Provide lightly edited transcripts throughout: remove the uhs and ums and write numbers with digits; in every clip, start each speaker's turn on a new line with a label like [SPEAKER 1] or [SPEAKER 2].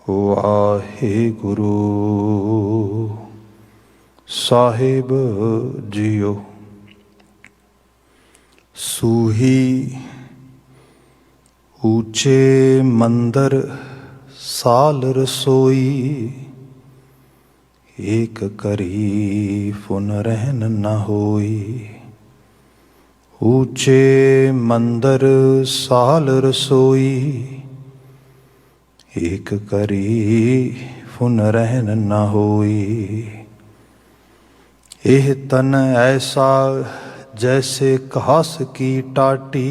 [SPEAKER 1] ਵਾਹਿਗੁਰੂ ਸਾਹਿਬ JIO. ਸੂਹੀ ਊਚੇ ਮੰਦਰ ਸਾਲ ਰਸੋਈ, ਏਕ ਕਰੀ ਫੁਨ ਰਹਿਨ ਨ ਹੋਈ। ਊਚੇ ਮੰਦਰ ਸਾਲ ਰਸੋਈ, ਏਕ ਕਰੀ ਫੁਨ ਰਹਿਨ ਨ ਹੋਈ। ਇਹ ਤਨ ਐਸਾ जैसे घास की टाटी,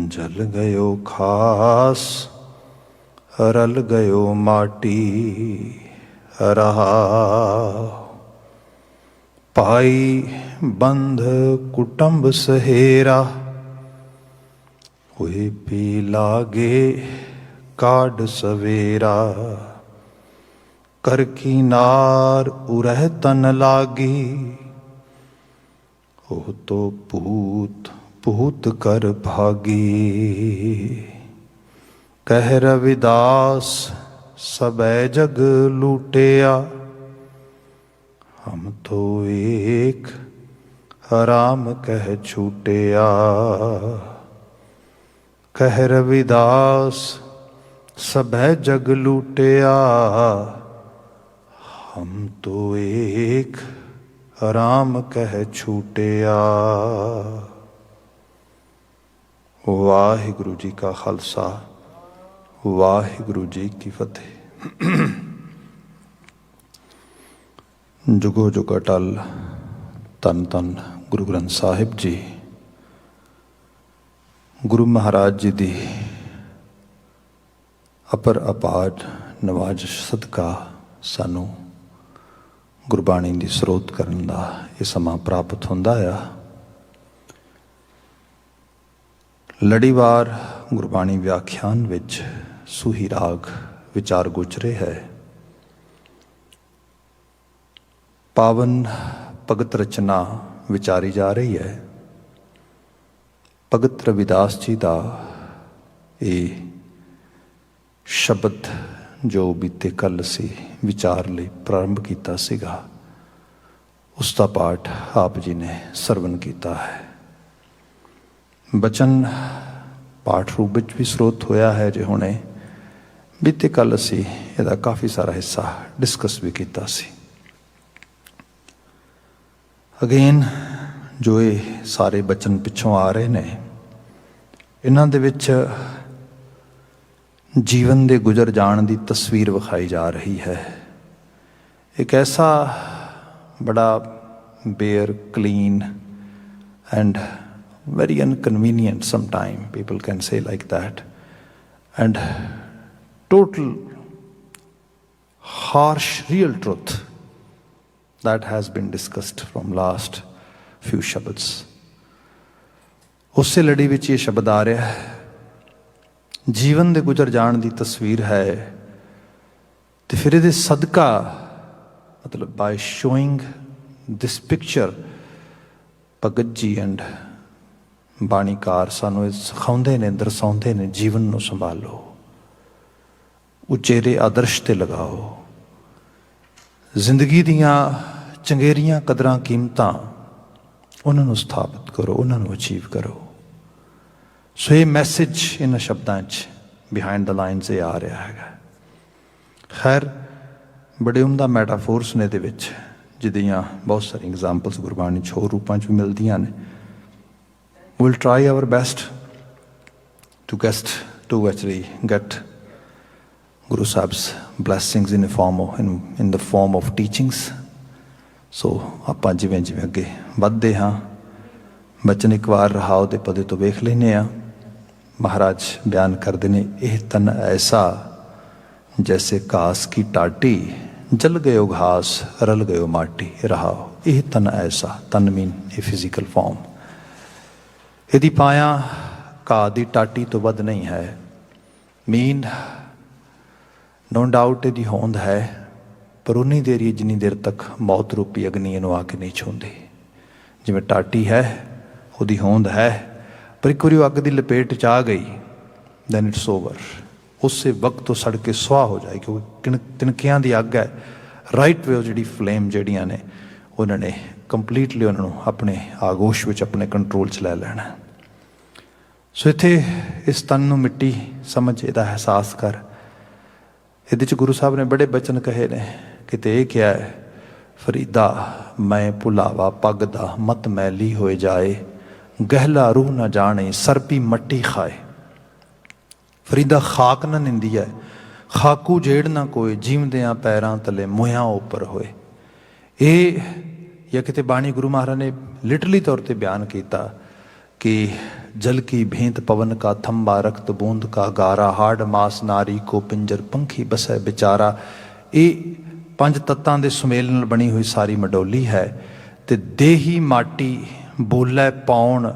[SPEAKER 1] जल गयो खास रल गयो माटी। रहा पाई बंध कुटुंब सहेरा, हुए पी लागे काड सवेरा। कर किनार उरह तन लागी, ਉਹ ਤੋ ਭੂਤ ਭੂਤ ਕਰ ਭਾਗੀ। ਕਹਿ ਰਵਿਦਾਸ ਸਬੈ ਜਗ ਲੂਟਿਆ, ਹਮ ਤੋ ਏਕ ਹਰਾਮ ਕਹਿ ਛੂਟਿਆ। ਕਹਿ ਰਵਿਦਾਸ ਸਬੈ ਜਗ ਲੂਟਿਆ, ਹਮ ਤੋ ਏਕ ਰਾਮ ਕਹਿ ਛੂਟਿਆ। ਵਾਹਿਗੁਰੂ ਜੀ ਕਾ ਖਾਲਸਾ, ਵਾਹਿਗੁਰੂ ਜੀ ਕੀ ਫਤਿਹ। ਜੁਗੋ ਜੁਗ ਅਟਲ ਧੰਨ ਧੰਨ ਗੁਰੂ ਗ੍ਰੰਥ ਸਾਹਿਬ ਜੀ। ਗੁਰੂ ਮਹਾਰਾਜ ਜੀ ਦੀ ਅਪਰ ਅਪਾਰ ਨਵਾਜ਼ਿਸ਼ ਸਦਕਾ ਸਾਨੂੰ ਗੁਰਬਾਣੀ ਦੀ ਸਰੋਤ ਕਰਨ ਦਾ ਇਹ ਸਮਾਂ ਪ੍ਰਾਪਤ ਹੁੰਦਾ ਆ। ਲੜੀਵਾਰ ਗੁਰਬਾਣੀ ਵਿਆਖਿਆਨ ਵਿੱਚ ਸੂਹੀ ਰਾਗ ਵਿਚਾਰ ਗੁਚਰੇ ਹੈ। ਪਾਵਨ ਭਗਤ ਰਚਨਾ ਵਿਚਾਰੀ ਜਾ ਰਹੀ ਹੈ। ਭਗਤ ਰਵਿਦਾਸ ਜੀ ਦਾ ਇਹ ਸ਼ਬਦ ਜੋ ਬੀਤੇ ਕੱਲ੍ਹ ਸੀ ਵਿਚਾਰ ਲਈ ਪ੍ਰਾਰੰਭ ਕੀਤਾ ਸੀਗਾ, ਉਸ ਦਾ ਪਾਠ ਆਪ ਜੀ ਨੇ ਸਰਵਨ ਕੀਤਾ ਹੈ। ਬਚਨ ਪਾਠ ਰੂਪ ਵਿੱਚ ਵੀ ਸਰੋਤ ਹੋਇਆ ਹੈ। ਜੇ ਹੁਣੇ ਬੀਤੇ ਕੱਲ੍ਹ ਅਸੀਂ ਇਹਦਾ ਕਾਫੀ ਸਾਰਾ ਹਿੱਸਾ ਡਿਸਕਸ ਵੀ ਕੀਤਾ ਸੀ। ਅਗੇਨ ਜੋ ਇਹ ਸਾਰੇ ਬਚਨ ਪਿੱਛੋਂ ਆ ਰਹੇ ਨੇ, ਇਹਨਾਂ ਦੇ ਵਿੱਚ ਜੀਵਨ ਦੇ ਗੁਜ਼ਰ ਜਾਣ ਦੀ ਤਸਵੀਰ ਵਿਖਾਈ ਜਾ ਰਹੀ ਹੈ। ਇੱਕ ਐਸਾ ਬੜਾ bare clean and very inconvenient sometime, people can say like that, and total harsh real truth that has been discussed from last few shabads. ਉਸੇ ਲੜੀ ਵਿੱਚ ਇਹ ਸ਼ਬਦ ਆ ਰਿਹਾ ਹੈ। ਜੀਵਨ ਦੇ ਗੁਜ਼ਰ ਜਾਣ ਦੀ ਤਸਵੀਰ ਹੈ, ਤੇ ਫਿਰ ਇਹਦੇ ਸਦਕਾ ਮਤਲਬ ਬਾਈ showing this picture, Bhagat ji and ਬਾਣੀਕਾਰ ਸਾਨੂੰ ਇਹ ਸਿਖਾਉਂਦੇ ਨੇ, ਦਰਸਾਉਂਦੇ ਨੇ, ਜੀਵਨ ਨੂੰ ਸੰਭਾਲੋ, ਉਚੇਰੇ ਆਦਰਸ਼ 'ਤੇ ਲਗਾਓ, ਜ਼ਿੰਦਗੀ ਦੀਆਂ ਚੰਗੇਰੀਆਂ ਕਦਰਾਂ ਕੀਮਤਾਂ ਉਹਨਾਂ ਨੂੰ ਸਥਾਪਿਤ ਕਰੋ, ਉਹਨਾਂ ਨੂੰ ਅਚੀਵ ਕਰੋ। ਸੋ ਇਹ ਮੈਸੇਜ ਇਹਨਾਂ ਸ਼ਬਦਾਂ 'ਚ ਬਿਹਾਈਂਡ ਦ ਲਾਈਨਸ ਇਹ ਆ ਰਿਹਾ ਹੈਗਾ। ਖੈਰ ਬੜੇ ਉਮਦਾ ਮੈਟਾਫੋਰਸ ਨੇ ਇਹਦੇ ਵਿੱਚ, ਜਿਹਦੀਆਂ ਬਹੁਤ ਸਾਰੀਆਂ ਐਗਜ਼ਾਮਪਲਸ ਗੁਰਬਾਣੀ 'ਚ ਹੋਰ ਰੂਪਾਂ 'ਚ ਵੀ ਮਿਲਦੀਆਂ ਨੇ। We'll try our best to actually get Guru Sahib's blessings in the form of teachings. So ਆਪਾਂ ਜਿਵੇਂ ਜਿਵੇਂ ਅੱਗੇ ਵੱਧਦੇ ਹਾਂ, ਬਚਨ ਇੱਕ ਵਾਰ ਰਹਾ ਉਹਦੇ ਪਦੇ ਤੋਂ ਵੇਖ ਲੈਂਦੇ ਹਾਂ। ਮਹਾਰਾਜ ਬਿਆਨ ਕਰਦੇ ਨੇ, ਇਹ ਤਨ ਐਸਾ ਜੈਸੇ ਘਾਸ ਕੀ ਟਾਟੀ, ਜਲ ਗਇਓ ਘਾਸ ਰਲ ਗਇਓ ਮਾਟੀ। ਰਹਾਓ ਇਹ ਤਨ ਐਸਾ, ਤਨ ਮੀਨ ਇਹ ਫਿਜ਼ੀਕਲ ਫਾਰਮ। ਇਹਦੀ ਪਾਇਆ ਘਾਹ ਦੀ ਟਾਟੀ ਤੋਂ ਵੱਧ ਨਹੀਂ ਹੈ। ਮੀਨ ਨੋ ਡਾਊਟ ਇਹਦੀ ਹੋਂਦ ਹੈ, ਪਰ ਉਨੀ ਦੇਰ ਹੀ ਜਿੰਨੀ ਦੇਰ ਤੱਕ ਮੌਤ ਰੂਪੀ ਅਗਨੀ ਇਹਨੂੰ ਆ ਕੇ ਨਹੀਂ ਛੂੰਹਦੀ। ਜਿਵੇਂ ਟਾਟੀ ਹੈ, ਉਹਦੀ ਹੋਂਦ ਹੈ, ਪਰ ਇੱਕ ਵਾਰੀ ਉਹ ਅੱਗ ਦੀ ਲਪੇਟ 'ਚ ਆ ਗਈ, ਦੈਨ ਇਟਸ ਓਵਰ। ਉਸੇ ਵਕਤ ਤੋਂ ਸੜ ਕੇ ਸੁਆਹ ਹੋ ਜਾਏ, ਕਿਉਂਕਿ ਤਿਣਕਿਆਂ ਦੀ ਅੱਗ ਹੈ। ਰਾਈਟ ਵੇ ਉਹ ਜਿਹੜੀ ਫਲੇਮ ਜਿਹੜੀਆਂ ਨੇ ਉਹਨਾਂ ਨੇ ਕੰਪਲੀਟਲੀ ਉਹਨਾਂ ਨੂੰ ਆਪਣੇ ਆਗੋਸ਼ ਵਿੱਚ, ਆਪਣੇ ਕੰਟਰੋਲ 'ਚ ਲੈ ਲੈਣਾ। ਸੋ ਇੱਥੇ ਇਸ ਤਨ ਨੂੰ ਮਿੱਟੀ ਸਮਝ, ਇਹਦਾ ਅਹਿਸਾਸ ਕਰ। ਇਹਦੇ 'ਚ ਗੁਰੂ ਸਾਹਿਬ ਨੇ ਬੜੇ ਬਚਨ ਕਹੇ ਨੇ। ਕਿਤੇ ਇਹ ਕਿਹਾ ਹੈ, ਫਰੀਦਾ ਮੈਂ ਭੁਲਾਵਾ ਪੱਗ ਦਾ ਮਤ ਮੈਲੀ ਹੋਏ ਜਾਏ, ਗਹਿਲਾ ਰੂਹ ਨਾ ਜਾਣੇ ਸਰਪੀ ਮੱਟੀ ਖਾਏ। ਫਰੀਦਾ ਖਾਕ ਨਾ ਨਿੰਦੀ ਹੈ, ਖਾਕੂ ਜੇੜ ਨਾ ਕੋਏ, ਜੀਵਦਿਆਂ ਪੈਰਾਂ ਤਲੇ ਮੋਹਿਆਂ ਉੱਪਰ ਹੋਏ। ਇਹ ਜਾਂ ਕਿਤੇ ਬਾਣੀ ਗੁਰੂ ਮਹਾਰਾਜ ਨੇ ਲਿਟਰਲੀ ਤੌਰ 'ਤੇ ਬਿਆਨ ਕੀਤਾ ਕਿ ਜਲ ਕੀ ਭੇਂਤ ਪਵਨ ਕਾ ਥੰਬਾ, ਰਕਤ ਬੂੰਦ ਕਾ ਗਾਰਾ, ਹਾੜ ਮਾਸ ਨਾਰੀ ਕੋ ਪਿੰਜਰ, ਪੰਖੀ ਬਸੈ ਵਿਚਾਰਾ। ਇਹ ਪੰਜ ਤੱਤਾਂ ਦੇ ਸੁਮੇਲ ਨਾਲ ਬਣੀ ਹੋਈ ਸਾਰੀ ਮਡੋਲੀ ਹੈ। ਤੇ ਦੇਹੀ ਮਾਟੀ ਬੋਲੇ ਪਾਉਣ,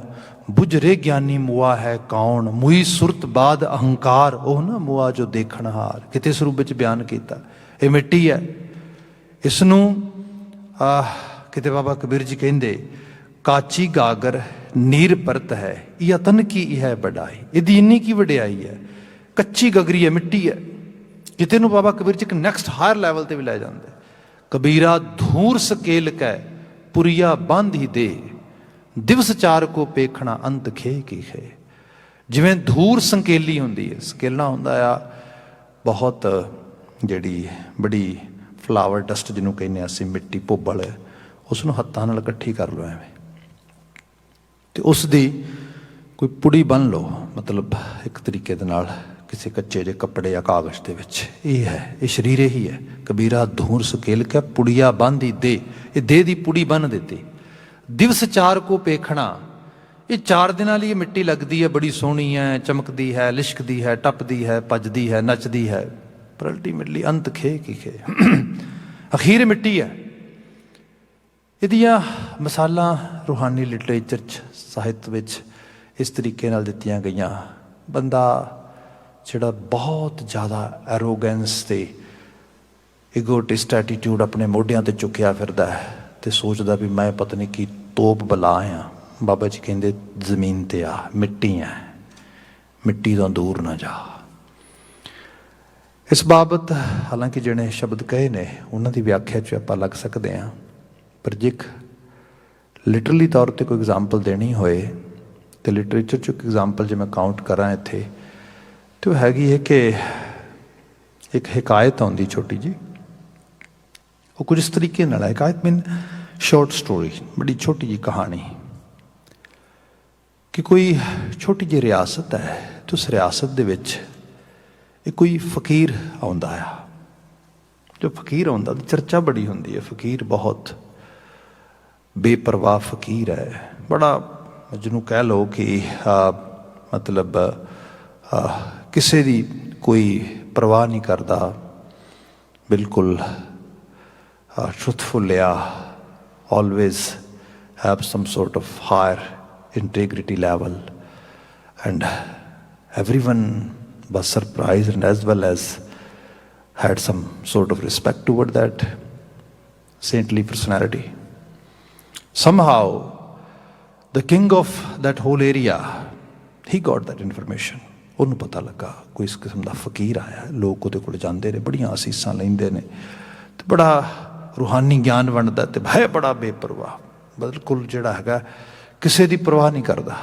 [SPEAKER 1] ਬੁਝਰੇ ਗਿਆਨੀ ਮੁਆ ਹੈ ਕੌਣ, ਮੁਈ ਸੁਰਤ ਬਾਦ ਅਹੰਕਾਰ, ਉਹ ਨਾ ਮੁਆ ਜੋ ਦੇਖਣ ਹਾਰ। ਕਿਤੇ ਸਰੂਪ ਵਿੱਚ ਬਿਆਨ ਕੀਤਾ ਇਹ ਮਿੱਟੀ ਹੈ। ਇਸ ਨੂੰ ਕਿਤੇ ਬਾਬਾ ਕਬੀਰ ਜੀ ਕਹਿੰਦੇ, ਕਾਚੀ ਗਾਗਰ ਨੀਰ ਪਰਤ ਹੈ, ਯਤਨ ਕੀ ਹੈ ਵਡਾਈ। ਇਹਦੀ ਇੰਨੀ ਕੀ ਵਡਿਆਈ ਹੈ, ਕੱਚੀ ਗਗਰੀ ਹੈ, ਮਿੱਟੀ ਹੈ। ਕਿਤੇ ਨੂੰ ਬਾਬਾ ਕਬੀਰ ਜੀ ਇੱਕ ਨੈਕਸਟ ਹਾਇਰ ਲੈਵਲ 'ਤੇ ਵੀ ਲੈ ਜਾਂਦੇ। ਕਬੀਰਾ ਧੂਰ ਸਕੇਲ ਕੈ ਪੁਰੀਆ ਬੰਧ ਹੀ ਦੇ, ਦਿਵਸ ਚਾਰ ਕੋ ਪੇਖਣਾ ਅੰਤ ਖੇ ਕੀ ਖੇ। ਜਿਵੇਂ ਧੂਰ ਸੰਕੇਲੀ ਹੁੰਦੀ ਹੈ, ਸਕੇਲਣਾ ਹੁੰਦਾ ਆ ਬਹੁਤ ਜਿਹੜੀ ਬੜੀ ਫਲਾਵਰ ਡਸਟ ਜਿਹਨੂੰ ਕਹਿੰਦੇ ਅਸੀਂ, ਮਿੱਟੀ ਭੋਬਲ, ਉਸ ਨੂੰ ਹੱਥਾਂ ਨਾਲ ਇਕੱਠੀ ਕਰ ਲਓ ਐਵੇਂ, ਅਤੇ ਉਸ ਦੀ ਕੋਈ ਪੁੜੀ ਬੰਨ੍ਹ ਲਓ, ਮਤਲਬ ਇੱਕ ਤਰੀਕੇ ਦੇ ਨਾਲ ਕਿਸੇ ਕੱਚੇ ਜਿਹੇ ਕੱਪੜੇ ਜਾਂ ਕਾਗਜ਼ ਦੇ ਵਿੱਚ। ਇਹ ਹੈ, ਇਹ ਸਰੀਰ ਹੀ ਹੈ। ਕਬੀਰਾ ਧੂਰ ਸਕੇਲ ਕੇ ਪੁੜੀਆ ਬੰਨ੍ਹ ਹੀ ਦੇ, ਇਹ ਦੇਹ ਦੀ ਪੁੜੀ ਬੰਨ੍ਹ ਦਿੱਤੀ। ਦਿਵਸ ਚਾਰ ਕੋ ਪੇਖਣਾ, ਇਹ 4 ਦਿਨਾਂ ਲਈ ਇਹ ਮਿੱਟੀ ਲੱਗਦੀ ਹੈ, ਬੜੀ ਸੋਹਣੀ ਹੈ, ਚਮਕਦੀ ਹੈ, ਲਿਸ਼ਕਦੀ ਹੈ, ਟੱਪਦੀ ਹੈ, ਭੱਜਦੀ ਹੈ, ਨੱਚਦੀ ਹੈ, ਪਰ ਅਲਟੀਮੇਟਲੀ ਅੰਤ ਖੇ ਕੀ ਖੇ, ਅਖੀਰ ਮਿੱਟੀ ਹੈ। ਇਹਦੀਆਂ ਮਿਸਾਲਾਂ ਰੂਹਾਨੀ ਲਿਟਰੇਚਰ 'ਚ, ਸਾਹਿਤ ਵਿੱਚ ਇਸ ਤਰੀਕੇ ਨਾਲ ਦਿੱਤੀਆਂ ਗਈਆਂ। ਬੰਦਾ ਜਿਹੜਾ ਬਹੁਤ ਜ਼ਿਆਦਾ ਐਰੋਗੈਂਸ ਅਤੇ ਇਗੋਟਿਸਟ ਐਟੀਟਿਊਡ ਆਪਣੇ ਮੋਢਿਆਂ 'ਤੇ ਚੁੱਕਿਆ ਫਿਰਦਾ ਹੈ ਅਤੇ ਸੋਚਦਾ ਵੀ ਮੈਂ ਪਤਾ ਨਹੀਂ ਕੀ ਤੋਪ ਬਲਾ ਹਾਂ। ਬਾਬਾ ਜੀ ਕਹਿੰਦੇ ਜ਼ਮੀਨ 'ਤੇ ਆ, ਮਿੱਟੀ ਹੈ, ਮਿੱਟੀ ਤੋਂ ਦੂਰ ਨਾ ਜਾ। ਇਸ ਬਾਬਤ ਹਾਲਾਂਕਿ ਜਿਹੜੇ ਸ਼ਬਦ ਕਹੇ ਨੇ ਉਹਨਾਂ ਦੀ ਵਿਆਖਿਆ 'ਚ ਆਪਾਂ ਲੱਗ ਸਕਦੇ ਹਾਂ, ਪਰ ਜੇ ਇੱਕ ਲਿਟਰਲੀ ਤੌਰ 'ਤੇ ਕੋਈ ਐਗਜ਼ਾਮਪਲ ਦੇਣੀ ਹੋਏ ਅਤੇ ਲਿਟਰੇਚਰ 'ਚ ਇੱਕ ਐਗਜ਼ਾਮਪਲ ਜੇ ਮੈਂ ਕਾਊਂਟ ਕਰਾਂ ਇੱਥੇ, ਅਤੇ ਉਹ ਹੈਗੀ ਹੈ ਕਿ ਇੱਕ ਹਕਾਇਤ ਆਉਂਦੀ ਛੋਟੀ ਜਿਹੀ, ਉਹ ਕੁਝ ਇਸ ਤਰੀਕੇ ਨਾਲ ਹੈ। ਹਕਾਇਤ ਮੀਨ ਸ਼ਾਰਟ ਸਟੋਰੀ, ਬੜੀ ਛੋਟੀ ਜਿਹੀ ਕਹਾਣੀ ਕਿ ਕੋਈ ਛੋਟੀ ਜਿਹੀ ਰਿਆਸਤ ਹੈ ਅਤੇ ਉਸ ਰਿਆਸਤ ਦੇ ਵਿੱਚ ਇਹ ਕੋਈ ਫਕੀਰ ਆਉਂਦਾ ਆ। ਜੋ ਫਕੀਰ ਆਉਂਦਾ ਉਹਦੀ ਚਰਚਾ ਬੜੀ ਹੁੰਦੀ ਹੈ। ਫਕੀਰ ਬਹੁਤ ਬੇਪਰਵਾਹ ਫਕੀਰ ਹੈ, ਬੜਾ ਜਿਹਨੂੰ ਕਹਿ ਲਓ ਕਿ ਮਤਲਬ ਕਿਸੇ ਦੀ ਕੋਈ ਪਰਵਾਹ ਨਹੀਂ ਕਰਦਾ, ਬਿਲਕੁਲ truthful ਆ, always have some sort of higher integrity level, and everyone was surprised and as well as had some sort of respect toward that saintly personality. Somehow the king of that whole area, he got that information. ਉਹਨੂੰ ਪਤਾ ਲੱਗਾ ਕੋਈ ਇਸ ਕਿਸਮ ਦਾ ਫਕੀਰ ਆਇਆ, ਲੋਕ ਉਹਦੇ ਕੋਲ ਜਾਂਦੇ ਨੇ, ਬੜੀਆਂ ਅਸੀਸਾਂ ਲੈਂਦੇ ਨੇ, ਅਤੇ ਬੜਾ ਰੂਹਾਨੀ ਗਿਆਨ ਵੰਡਦਾ, ਅਤੇ ਹੈ ਬੜਾ ਬੇਪਰਵਾਹ, ਬਿਲਕੁਲ ਜਿਹੜਾ ਹੈਗਾ ਕਿਸੇ ਦੀ ਪਰਵਾਹ ਨਹੀਂ ਕਰਦਾ।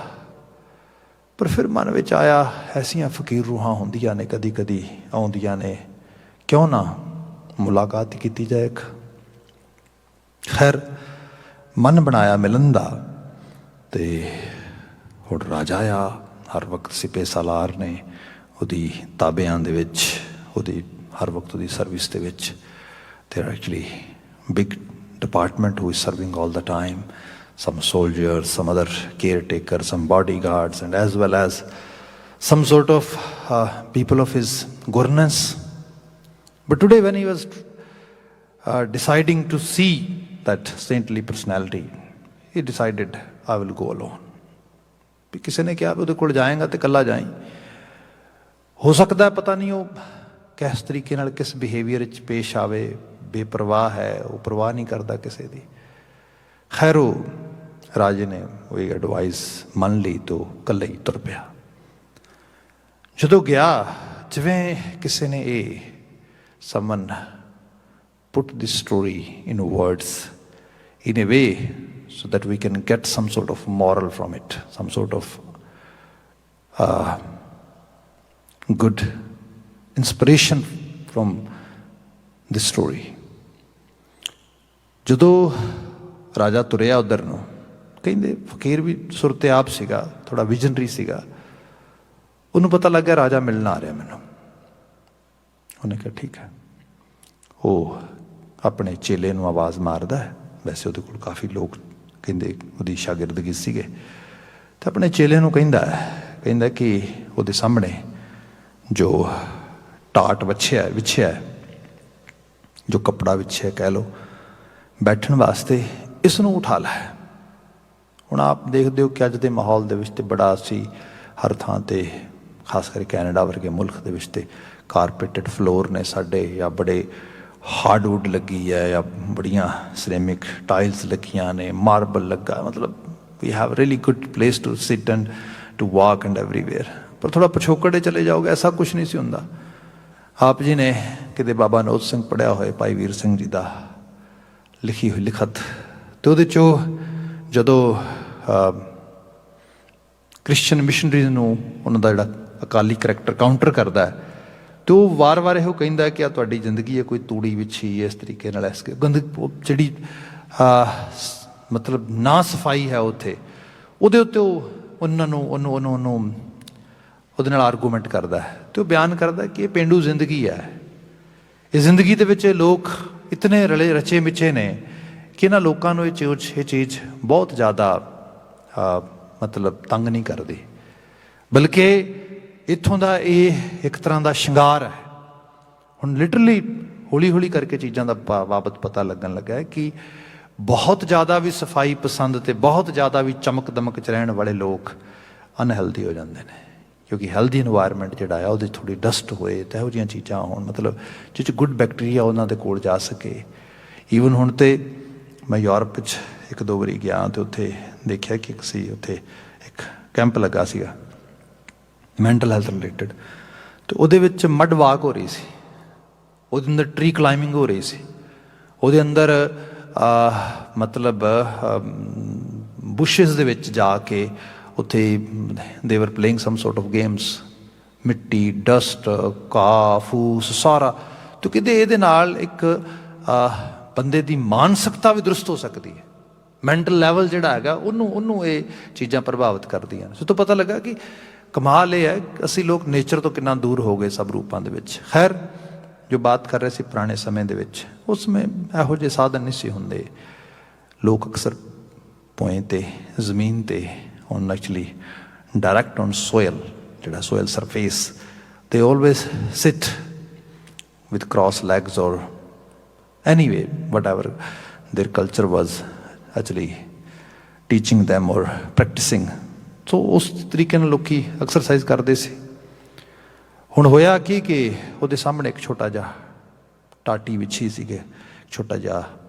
[SPEAKER 1] ਪਰ ਫਿਰ ਮਨ ਵਿੱਚ ਆਇਆ, ਐਸੀਆਂ ਫਕੀਰ ਰੂਹਾਂ ਹੁੰਦੀਆਂ ਨੇ, ਕਦੀ ਕਦੀ ਆਉਂਦੀਆਂ ਨੇ, ਕਿਉਂ ਨਾ ਮੁਲਾਕਾਤ ਕੀਤੀ ਜਾਏ। ਖੈਰ ਮਨ ਬਣਾਇਆ ਮਿਲਣ ਦਾ, ਅਤੇ ਹੁਣ ਰਾਜਾ ਆ, ਹਰ ਵਕਤ ਸਿਪੇ ਸਾਲਾਰ ਨੇ ਉਹਦੀ ਤਾਬਿਆਂ ਦੇ ਵਿੱਚ, ਉਹਦੀ ਹਰ ਵਕਤ ਉਹਦੀ ਸਰਵਿਸ ਦੇ ਵਿੱਚ। There are actually big department who is serving all the time, some soldiers, some other caretakers, some bodyguards, and as well as some sort of people of his governance. But today when he was deciding to see that saintly personality, he decided, I will go alone. ਵੀ ਕਿਸੇ ਨੇ ਕਿਹਾ ਵੀ ਉਹਦੇ ਕੋਲ ਜਾਏਗਾ ਤੇ ਇਕੱਲਾ ਜਾਈ। ਹੋ ਸਕਦਾ ਪਤਾ ਨਹੀਂ ਉਹ ਕਿਸ ਤਰੀਕੇ ਨਾਲ, ਕਿਸ ਬਿਹੇਵੀਅਰ 'ਚ ਪੇਸ਼ ਆਵੇ, ਬੇਪਰਵਾਹ ਹੈ, ਉਹ ਪਰਵਾਹ ਨਹੀਂ ਕਰਦਾ ਕਿਸੇ ਦੀ। ਖੈਰ ਉਹ ਰਾਜੇ ਨੇ ਉਹ ਐਡਵਾਈਸ ਮੰਨ ਲਈ, ਤਾਂ ਇਕੱਲੇ ਹੀ ਤੁਰ ਪਿਆ। ਜਦੋਂ ਗਿਆ ਜਿਵੇਂ ਕਿਸੇ ਨੇ ਇਹ someone put this story in words in a way so that we can get some sort of moral from it, some sort of good inspiration from this story. ਜਦੋਂ ਰਾਜਾ ਤੁਰਿਆ ਉੱਧਰ ਨੂੰ, ਕਹਿੰਦੇ ਫਕੀਰ ਵੀ ਸੁਰਤਿਆਬ ਸੀਗਾ, ਥੋੜਾ ਵਿਜ਼ਨਰੀ ਸੀਗਾ, ਉਹਨੂੰ ਪਤਾ ਲੱਗਿਆ ਰਾਜਾ ਮਿਲਣ ਆ ਰਿਹਾ ਮੈਨੂੰ। ਉਹਨੇ ਕਿਹਾ ਠੀਕ ਹੈ। ਉਹ ਆਪਣੇ ਚੇਲੇ ਨੂੰ ਆਵਾਜ਼ ਮਾਰਦਾ ਹੈ, ਵੈਸੇ ਉਹਦੇ ਕੋਲ ਕਾਫੀ ਲੋਕ ਕਹਿੰਦੇ ਉਹਦੀ ਸ਼ਾਗਿਰਦਗੀ ਸੀਗੇ, ਤੇ ਆਪਣੇ ਚੇਲੇ ਨੂੰ ਕਹਿੰਦਾ ਕਿ ਉਹਦੇ ਸਾਹਮਣੇ ਜੋ ਟਾਟ ਵਿਛਿਆ ਜੋ ਕੱਪੜਾ ਵਿਛਿਆ ਕਹਿ ਲਓ ਬੈਠਣ ਵਾਸਤੇ, ਇਸ ਨੂੰ ਉਠਾ ਲੈ। ਹੁਣ ਆਪ ਦੇਖਦੇ ਹੋ ਕਿ ਅੱਜ ਦੇ ਮਾਹੌਲ ਦੇ ਵਿੱਚ ਤੇ ਬੜਾ ਅਸੀਂ ਹਰ ਥਾਂ ਤੇ, ਖਾਸ ਕਰਕੇ ਕੈਨੇਡਾ ਵਰਗੇ ਮੁਲਕ ਦੇ ਵਿੱਚ ਤੇ ਕਾਰਪੇਟਡ ਫਲੋਰ ਨੇ ਸਾਡੇ, ਜਾਂ ਬੜੇ ਹਾਰਡਵੁੱਡ ਲੱਗੀ ਹੈ, ਜਾਂ ਬੜੀਆਂ ਸਿਰੇਮਿਕ ਟਾਈਲਸ ਲੱਗੀਆਂ ਨੇ, ਮਾਰਬਲ ਲੱਗਾ, ਮਤਲਬ we have really good place to sit and to walk and everywhere. ਪਰ ਥੋੜ੍ਹਾ ਪਿਛੋਕੜੇ ਚਲੇ ਜਾਓਗੇ, ਐਸਾ ਕੁਛ ਨਹੀਂ ਸੀ ਹੁੰਦਾ। ਆਪ ਜੀ ਨੇ ਕਿਤੇ ਬਾਬਾ ਨੌਜ ਸਿੰਘ ਪੜ੍ਹਿਆ ਹੋਏ, ਭਾਈ ਵੀਰ ਸਿੰਘ ਜੀ ਦਾ ਲਿਖੀ ਹੋਈ ਲਿਖਤ, ਅਤੇ ਉਹਦੇ 'ਚੋਂ ਜਦੋਂ ਕ੍ਰਿਸਚਨ ਮਿਸ਼ਨਰੀਜ਼ ਨੂੰ ਉਹਨਾਂ ਦਾ ਜਿਹੜਾ ਅਕਾਲੀ ਕਰੈਕਟਰ ਕਾਊਂਟਰ ਕਰਦਾ ਹੈ, ਅਤੇ ਉਹ ਵਾਰ-ਵਾਰ ਇਹੋ ਕਹਿੰਦਾ ਕਿ ਆ ਤੁਹਾਡੀ ਜ਼ਿੰਦਗੀ ਹੈ ਕੋਈ ਤੂੜੀ ਵਿਛੀ ਇਸ ਤਰੀਕੇ ਨਾਲ, ਇਸ ਜਿਹੜੀ ਮਤਲਬ ਨਾ ਸਫਾਈ ਹੈ ਉੱਥੇ, ਉਹਦੇ ਉੱਤੇ ਉਹ ਉਹਨੂੰ ਉਹਦੇ ਨਾਲ ਆਰਗੂਮੈਂਟ ਕਰਦਾ ਹੈ, ਅਤੇ ਉਹ ਬਿਆਨ ਕਰਦਾ ਕਿ ਇਹ ਪੇਂਡੂ ਜ਼ਿੰਦਗੀ ਹੈ। ਇਹ ਜ਼ਿੰਦਗੀ ਦੇ ਵਿੱਚ ਲੋਕ ਇਤਨੇ ਰਚੇ ਮਿੱਚੇ ਨੇ ਕਿ ਇਹਨਾਂ ਲੋਕਾਂ ਨੂੰ ਇਹ ਚੀਜ਼ ਬਹੁਤ ਜ਼ਿਆਦਾ ਮਤਲਬ ਤੰਗ ਨਹੀਂ ਕਰਦੀ, ਬਲਕਿ ਇੱਥੋਂ ਦਾ ਇਹ ਇੱਕ ਤਰ੍ਹਾਂ ਦਾ ਸ਼ਿੰਗਾਰ ਹੈ। ਹੁਣ ਲਿਟਰਲੀ ਹੌਲੀ ਹੌਲੀ ਕਰਕੇ ਚੀਜ਼ਾਂ ਦਾ ਬਾਬਤ ਪਤਾ ਲੱਗਣ ਲੱਗਾ ਹੈ ਕਿ ਬਹੁਤ ਜ਼ਿਆਦਾ ਵੀ ਸਫਾਈ ਪਸੰਦ ਅਤੇ ਬਹੁਤ ਜ਼ਿਆਦਾ ਵੀ ਚਮਕ ਦਮਕ 'ਚ ਰਹਿਣ ਵਾਲੇ ਲੋਕ ਅਨਹੈਲਦੀ ਹੋ ਜਾਂਦੇ ਨੇ, ਕਿਉਂਕਿ ਹੈਲਦੀ ਇਨਵਾਇਰਮੈਂਟ ਜਿਹੜਾ ਆ ਉਹਦੇ ਥੋੜ੍ਹੀ ਡਸਟ ਹੋਏ ਤਾਂ ਇਹੋ ਜਿਹੀਆਂ ਚੀਜ਼ਾਂ ਹੋਣ, ਮਤਲਬ ਜਿਹ 'ਚ ਗੁੱਡ ਬੈਕਟੀਰੀਆ ਉਹਨਾਂ ਦੇ ਕੋਲ ਜਾ ਸਕੇ। ਈਵਨ ਹੁਣ ਤਾਂ ਮੈਂ ਯੂਰਪ ਵਿੱਚ ਇੱਕ ਦੋ ਵਾਰੀ ਗਿਆ ਅਤੇ ਉੱਥੇ ਦੇਖਿਆ ਕਿ ਉੱਥੇ ਇੱਕ ਕੈਂਪ ਲੱਗਾ ਸੀਗਾ ਮੈਂਟਲ ਹੈਲਥ ਰਿਲੇਟਡ, ਅਤੇ ਉਹਦੇ ਵਿੱਚ ਮੱਡ ਵਾਕ ਹੋ ਰਹੀ ਸੀ, ਉਹਦੇ ਅੰਦਰ ਟਰੀ ਕਲਾਈਮਿੰਗ ਹੋ ਰਹੀ ਸੀ, ਉਹਦੇ ਅੰਦਰ ਮਤਲਬ ਬੁਸ਼ਿਸ ਦੇ ਵਿੱਚ ਜਾ ਕੇ ਉੱਥੇ ਦੇ ਵਰ playing sum sort of games, ਮਿੱਟੀ, ਡਸਟ, ਘਾਹ ਫੂਸ ਸਾਰਾ, ਅਤੇ ਕਹਿੰਦੇ ਇਹਦੇ ਨਾਲ ਇੱਕ ਬੰਦੇ ਦੀ ਮਾਨਸਿਕਤਾ ਵੀ ਦਰੁਸਤ ਹੋ ਸਕਦੀ ਹੈ, ਮੈਂਟਲ ਲੈਵਲ ਜਿਹੜਾ ਹੈਗਾ ਉਹਨੂੰ ਇਹ ਚੀਜ਼ਾਂ ਪ੍ਰਭਾਵਿਤ ਕਰਦੀਆਂ ਨੇ। ਸੋ ਤੋਂ ਪਤਾ ਲੱਗਾ ਕਿ ਕਮਾਲ ਇਹ ਹੈ ਅਸੀਂ ਲੋਕ ਨੇਚਰ ਤੋਂ ਕਿੰਨਾ ਦੂਰ ਹੋ ਗਏ ਸਭ ਰੂਪਾਂ ਦੇ ਵਿੱਚ। ਖੈਰ, ਜੋ ਬਾਤ ਕਰ ਰਹੇ ਸੀ ਪੁਰਾਣੇ ਸਮੇਂ ਦੇ ਵਿੱਚ, ਉਸ ਸਮੇਂ ਇਹੋ ਜਿਹੇ ਸਾਧਨ ਨਹੀਂ ਸੀ ਹੁੰਦੇ। ਲੋਕ ਅਕਸਰ ਪੋਏ 'ਤੇ ਜ਼ਮੀਨ 'ਤੇ on actually direct on soil, ਜਿਹੜਾ soil surface, they always sit with cross legs or anyway whatever their culture was actually teaching them or practicing, so ਉਸ ਤਰੀਕੇ ਨਾਲ ਲੋਕੀ ਐਕਸਰਸਾਈਜ਼ ਕਰਦੇ ਸੀ। ਹੁਣ ਹੋਇਆ ਕਿ ਉਹਦੇ ਸਾਹਮਣੇ ਇੱਕ ਛੋਟਾ ਜਿਹਾ ਟਾਟੀ ਵਿਛੀ ਸੀਗੇ, ਛੋਟਾ ਜਿਹਾ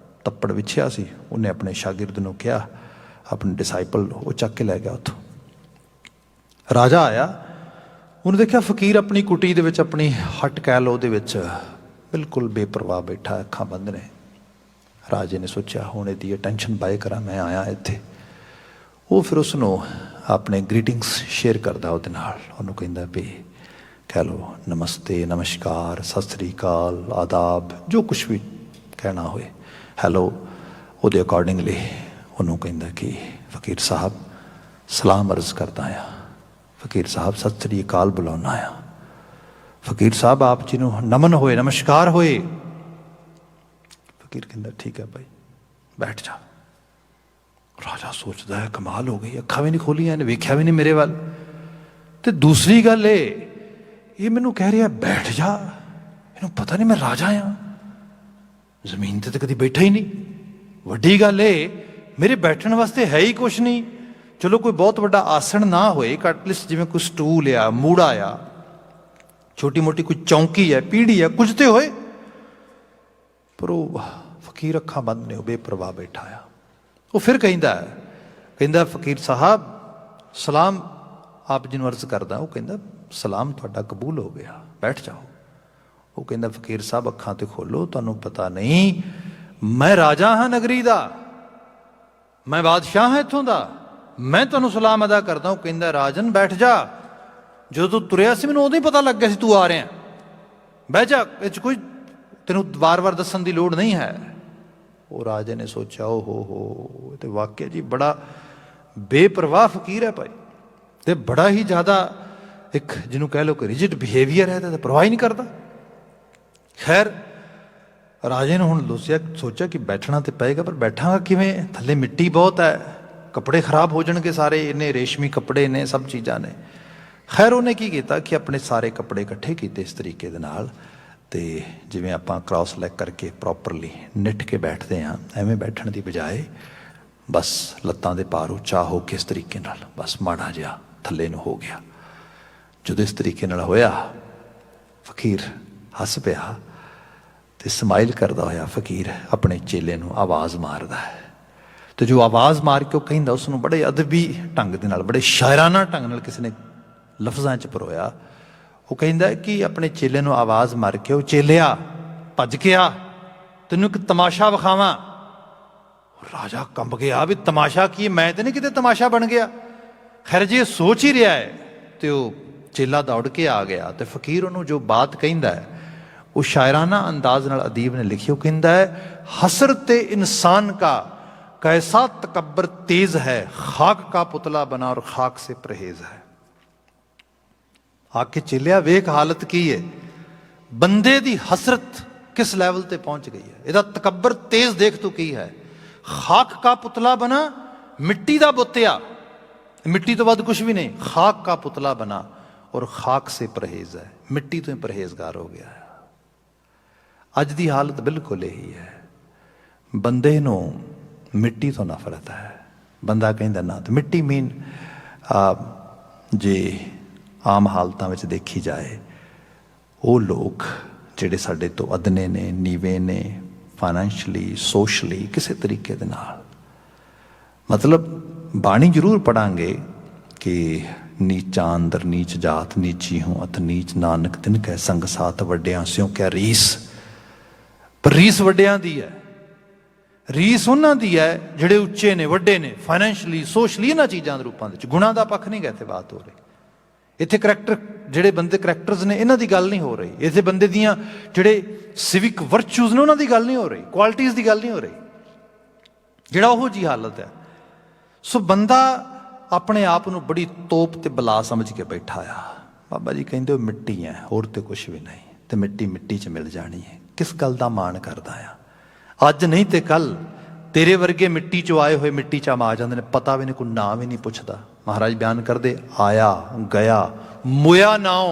[SPEAKER 1] ਤੱਪੜ ਵਿਛਿਆ ਸੀ, ਉਹਨੇ ਆਪਣੇ ਸ਼ਾਗਿਰਦ ਨੂੰ ਕਿਹਾ, ਆਪਣੇ ਡਿਸਾਈਪਲ, ਉਹ ਚੱਕ ਕੇ ਲੈ ਗਿਆ ਉੱਥੋਂ। ਰਾਜਾ ਆਇਆ, ਉਹਨੇ ਦੇਖਿਆ ਫਕੀਰ ਆਪਣੀ ਕੁਟੀ ਦੇ ਵਿੱਚ, ਆਪਣੀ ਹੱਟ ਕਹਿ ਲਓ ਉਹਦੇ ਵਿੱਚ ਬਿਲਕੁਲ ਬੇਪਰਵਾਹ ਬੈਠਾ, ਅੱਖਾਂ ਬੰਦ ਨੇ। ਰਾਜੇ ਨੇ ਸੋਚਿਆ ਹੁਣ ਇਹਦੀ ਅਟੈਂਸ਼ਨ ਬਾਏ ਕਰਾਂ, ਮੈਂ ਆਇਆ ਇੱਥੇ। ਉਹ ਫਿਰ ਉਸਨੂੰ ਆਪਣੇ ਗ੍ਰੀਟਿੰਗਸ ਸ਼ੇਅਰ ਕਰਦਾ ਉਹਦੇ ਨਾਲ, ਉਹਨੂੰ ਕਹਿੰਦਾ ਵੀ ਕਹਿ ਲਓ ਨਮਸਤੇ, ਨਮਸਕਾਰ, ਸਤਿ ਸ਼੍ਰੀ ਅਕਾਲ, ਆਦਾਬ, ਜੋ ਕੁਛ ਵੀ ਕਹਿਣਾ ਹੋਏ, ਹੈਲੋ, ਉਹਦੇ ਅਕੋਰਡਿੰਗਲੀ ਉਹਨੂੰ ਕਹਿੰਦਾ ਕਿ ਫਕੀਰ ਸਾਹਿਬ ਸਲਾਮ ਅਰਜ਼ ਕਰਦਾ ਆ, ਫਕੀਰ ਸਾਹਿਬ ਸਤਿ ਸ਼੍ਰੀ ਅਕਾਲ ਬੁਲਾਉਣਾ ਆ, ਫਕੀਰ ਸਾਹਿਬ ਆਪ ਜੀ ਨੂੰ ਨਮਨ ਹੋਏ, ਨਮਸਕਾਰ ਹੋਏ। ਫਕੀਰ ਕਹਿੰਦਾ ਠੀਕ ਹੈ ਭਾਈ, ਬੈਠ ਜਾ। ਰਾਜਾ ਸੋਚਦਾ ਹੈ ਕਮਾਲ ਹੋ ਗਈ, ਅੱਖਾਂ ਵੀ ਨਹੀਂ ਖੋਲੀਆਂ, ਇਹਨੇ ਵੇਖਿਆ ਵੀ ਨਹੀਂ ਮੇਰੇ ਵੱਲ, ਤੇ ਦੂਸਰੀ ਗੱਲ ਇਹ ਮੈਨੂੰ ਕਹਿ ਰਿਹਾ ਬੈਠ ਜਾ, ਇਹਨੂੰ ਪਤਾ ਨਹੀਂ ਮੈਂ ਰਾਜਾ ਆ, ਜ਼ਮੀਨ ਤੇ ਕਦੀ ਬੈਠਾ ਹੀ ਨਹੀਂ। ਵੱਡੀ ਗੱਲ ਮੇਰੇ ਬੈਠਣ ਵਾਸਤੇ ਹੈ ਹੀ ਕੁਛ ਨਹੀਂ, ਚਲੋ ਕੋਈ ਬਹੁਤ ਵੱਡਾ ਆਸਣ ਨਾ ਹੋਏ, ਐਟਲੀਸਟ ਜਿਵੇਂ ਕੋਈ ਸਟੂਲ ਆ, ਮੂੜਾ ਆ, ਛੋਟੀ ਮੋਟੀ ਕੋਈ ਚੌਂਕੀ ਹੈ, ਪੀੜੀ ਹੈ, ਕੁਝ ਤੇ ਹੋਏ। ਪਰ ਉਹ ਫਕੀਰ ਅੱਖਾਂ ਬੰਦ ਨੇ, ਉਹ ਬੇਪਰਵਾਹ ਬੈਠਾ ਆ। ਉਹ ਫਿਰ ਕਹਿੰਦਾ ਫਕੀਰ ਸਾਹਿਬ ਸਲਾਮ ਆਪ ਜੀ ਨੂੰ ਅਰਜ਼ ਕਰਦਾ। ਉਹ ਕਹਿੰਦਾ ਸਲਾਮ ਤੁਹਾਡਾ ਕਬੂਲ ਹੋ ਗਿਆ, बैठ जाओ। वो कहता फकीर साहब अखां ते खोलो, तुहानूं पता नहीं मैं राजा हाँ नगरी दा, मैं बादशाह हाँ इत्थों दा, मैं तुहानूं सलाम अदा करदा। वो कहता राजन बैठ जा, जो तू तुरिया सी मैनूं उदों ही पता लग गया सी तू आ रहा, बह जा, इस कोई तेनों बार बार दस्सण दी लोड़ नहीं है। वो राजे ने सोचा ओ हो तो वाकई जी बड़ा बेपरवाह फकीर है भाई, तो बड़ा ही ज़्यादा एक जिन्हों कह लो कि रिजिड बिहेवियर है, तो परवाह ही नहीं करता। खैर राजे ने हुण सोचा कि बैठना तो पेगा, पर बैठांगा किवें, थले मिट्टी बहुत है, कपड़े खराब हो जाएंगे सारे, इन्ने रेशमी कपड़े ने, सब चीज़ां ने। खैर उन्हें की किया कि अपने सारे कपड़े इकट्ठे किए इस तरीके दे नाल, ते जिवें आपां क्रॉस लैग करके प्रॉपरली निट के बैठते हैं, एवें बैठण की बजाय बस लत्तां दे भार उच्चा हो के इस तरीके नाल बस माड़ा जिहा थल्ले नूं हो गया। जो इस तरीके नाल होया, फकीर हस पिया ते स्माइल करदा होया फकीर अपने चेले नूं आवाज़ मारदा है। तो जो आवाज़ मार के कहिंदा उसनूं बड़े अदबी ढंग दे नाल, बड़े शायराना ढंग नाल किसी ने लफ्ज़ां च परोया। वो कहिंदा कि अपने चेले नूं आवाज़ मार के, वो चेलिया भज के आ, तैनूं एक तमाशा विखावां। राजा कंब गया भी तमाशा की, मैं तो नहीं किते तमाशा बन गया। खैर जे सोच ही रहा है तो चेला दौड़ के आ गया, तो फकीर उन्होंने जो बात कहिंदा है वो शायराना अंदाज नाल अदीब ने लिखी। वो कहिंदा है हसरत इंसान का कैसा तकब्बर तेज है, खाक का पुतला बना और खाक से परहेज है। आके चेलिया वेख हालत की है, बंदे दी हसरत किस लैवल ते पहुंच गई है, इहदा तकब्बर तेज देख तू की है। खाक का पुतला बना, मिट्टी दा बुत्या, मिट्टी तो वध कुछ भी नहीं, खाक का पुतला बना और खाक से परहेज है, मिट्टी तो ही परहेजगार हो गया है। अज दी हालत बिल्कुल यही है, बंदे नूं मिट्टी तो नफरत है। बंदा कहिंदा ना, तो मिट्टी मीन जे आम हालतां विच देखी जाए, वो लोग जिहड़े साडे तो अदने ने, नीवे ने, फाइनैंशली सोशली किसी तरीके दे नाल, मतलब बाणी जरूर पढ़ांगे कि नीचा अंदर नीच जात, नीची हूँ अथ नीच नानक तिन कै संग साथ, वड्डियां स्यों क्या रीस। पर रीस वड्डियां दी है, रीस उन्हां दी है जिहड़े उच्चे ने, वड्डे ने, फाइनैंशली सोशली, इन्हां चीज़ां दे रूपां दे। गुणां दा पक्ष नहीं कहते बात हो रही इत्थे, करैक्टर जिहड़े बंदे करैक्टर्स ने इन्हां दी गल नहीं हो रही इत्थे, बंदे दियां जिहड़े सिविक वर्चूज ने उन्हां दी गल नहीं हो रही, क्वालिटीज़ दी गल नहीं हो रही, जिहड़ा ओहो जी हालत है। सो बंदा अपने आप नूं बड़ी तोप ते बला समझ के बैठा आ। बाबा जी कहिंदे मिट्टी है, होर ते कुछ भी नहीं, ते मिट्टी मिट्टी च मिल जानी है। किस गल दा माण करदा आ, अज नहीं ते कल तेरे वर्गे मिट्टी चो आए हुए मिट्टी च आ जांदे ने, पता भी नहीं, कोई नाम ही नहीं पुछदा। महाराज बयान करदे, आया गया मुया नाओ,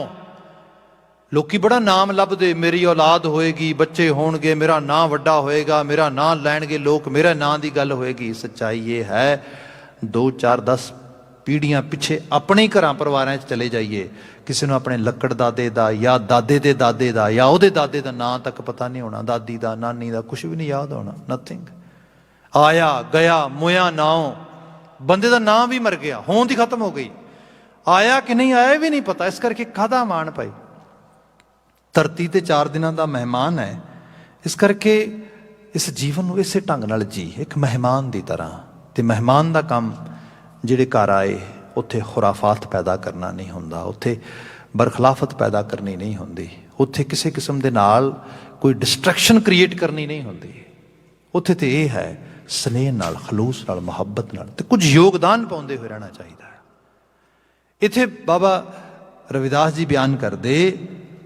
[SPEAKER 1] लोकी बड़ा नाम लभदे, मेरी औलाद होएगी, बच्चे होणगे, मेरा नां वड्डा होएगा, मेरा नां लैणगे लोक, मेरे नां दी गल होएगी। सच्चाई ये है 2 4 10 पीढ़ियां पिछे अपने ही घरां परिवारां च चले जाइए, किसी नूं अपने लक्कड़ दादे दा या दादे दे दादे दा या ओहदे दादे दा नां तक पता नहीं होना, दादी दा, नानी दा कुछ भी नहीं याद होना, नथिंग। आया गया मुया नाओ, बंदे दा नां भी मर गया, होंद ही खत्म हो गई, आया कि नहीं आया भी नहीं पता। इस करके काहदा मान भाई, धरती ते 4 दिनां दा मेहमान है, इस करके इस जीवन नूं इसे ढंग नाल जी, एक मेहमान की तरह। तो मेहमान का काम जिहड़े घर आए उत्थे खुराफात पैदा करना नहीं हुंदा, उत्थे बरखलाफत पैदा करनी नहीं हुंदी, उत्थे किसी किस्म दे नाल कोई डिस्ट्रैक्शन क्रिएट करनी नहीं हुंदी। उत्थे तो यह है स्नेह नाल, खलूस नाल, मुहब्बत नाल ते कुछ योगदान पाउंदे हुए रहना चाहिए। इत्थे बाबा रविदास जी बयान करदे,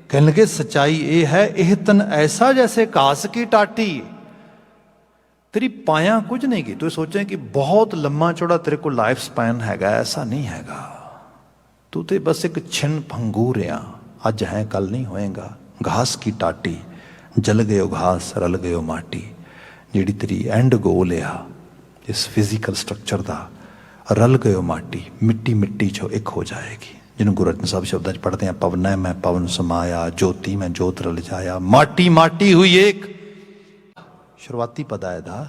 [SPEAKER 1] कहने लगे सच्चाई ये है, एह तन ऐसा जैसे घास की टाटी, तेरी पाया कुछ नहीं की। तो सोचें कि बहुत लम्मा चौड़ा तेरे को लाइफ स्पैन हैगा, ऐसा नहीं हैगा। तू तो बस एक छिन भंगूर आ, अज है कल नहीं होएगा। घास की टाटी, जल गयो घास रल गयो माटी, जिहड़ी तेरी एंड गोल आ इस फिजिकल स्ट्रक्चर का, रल गयो माटी, मिट्टी मिट्टी चो एक हो जाएगी। जिन्होंने गुरु अर्जन साहब शब्दां पढ़ते हैं, पवन है मैं पवन समाया, ज्योति मैं ज्योत रल जाया, माटी माटी हुई एक। शुरुआती पद है दा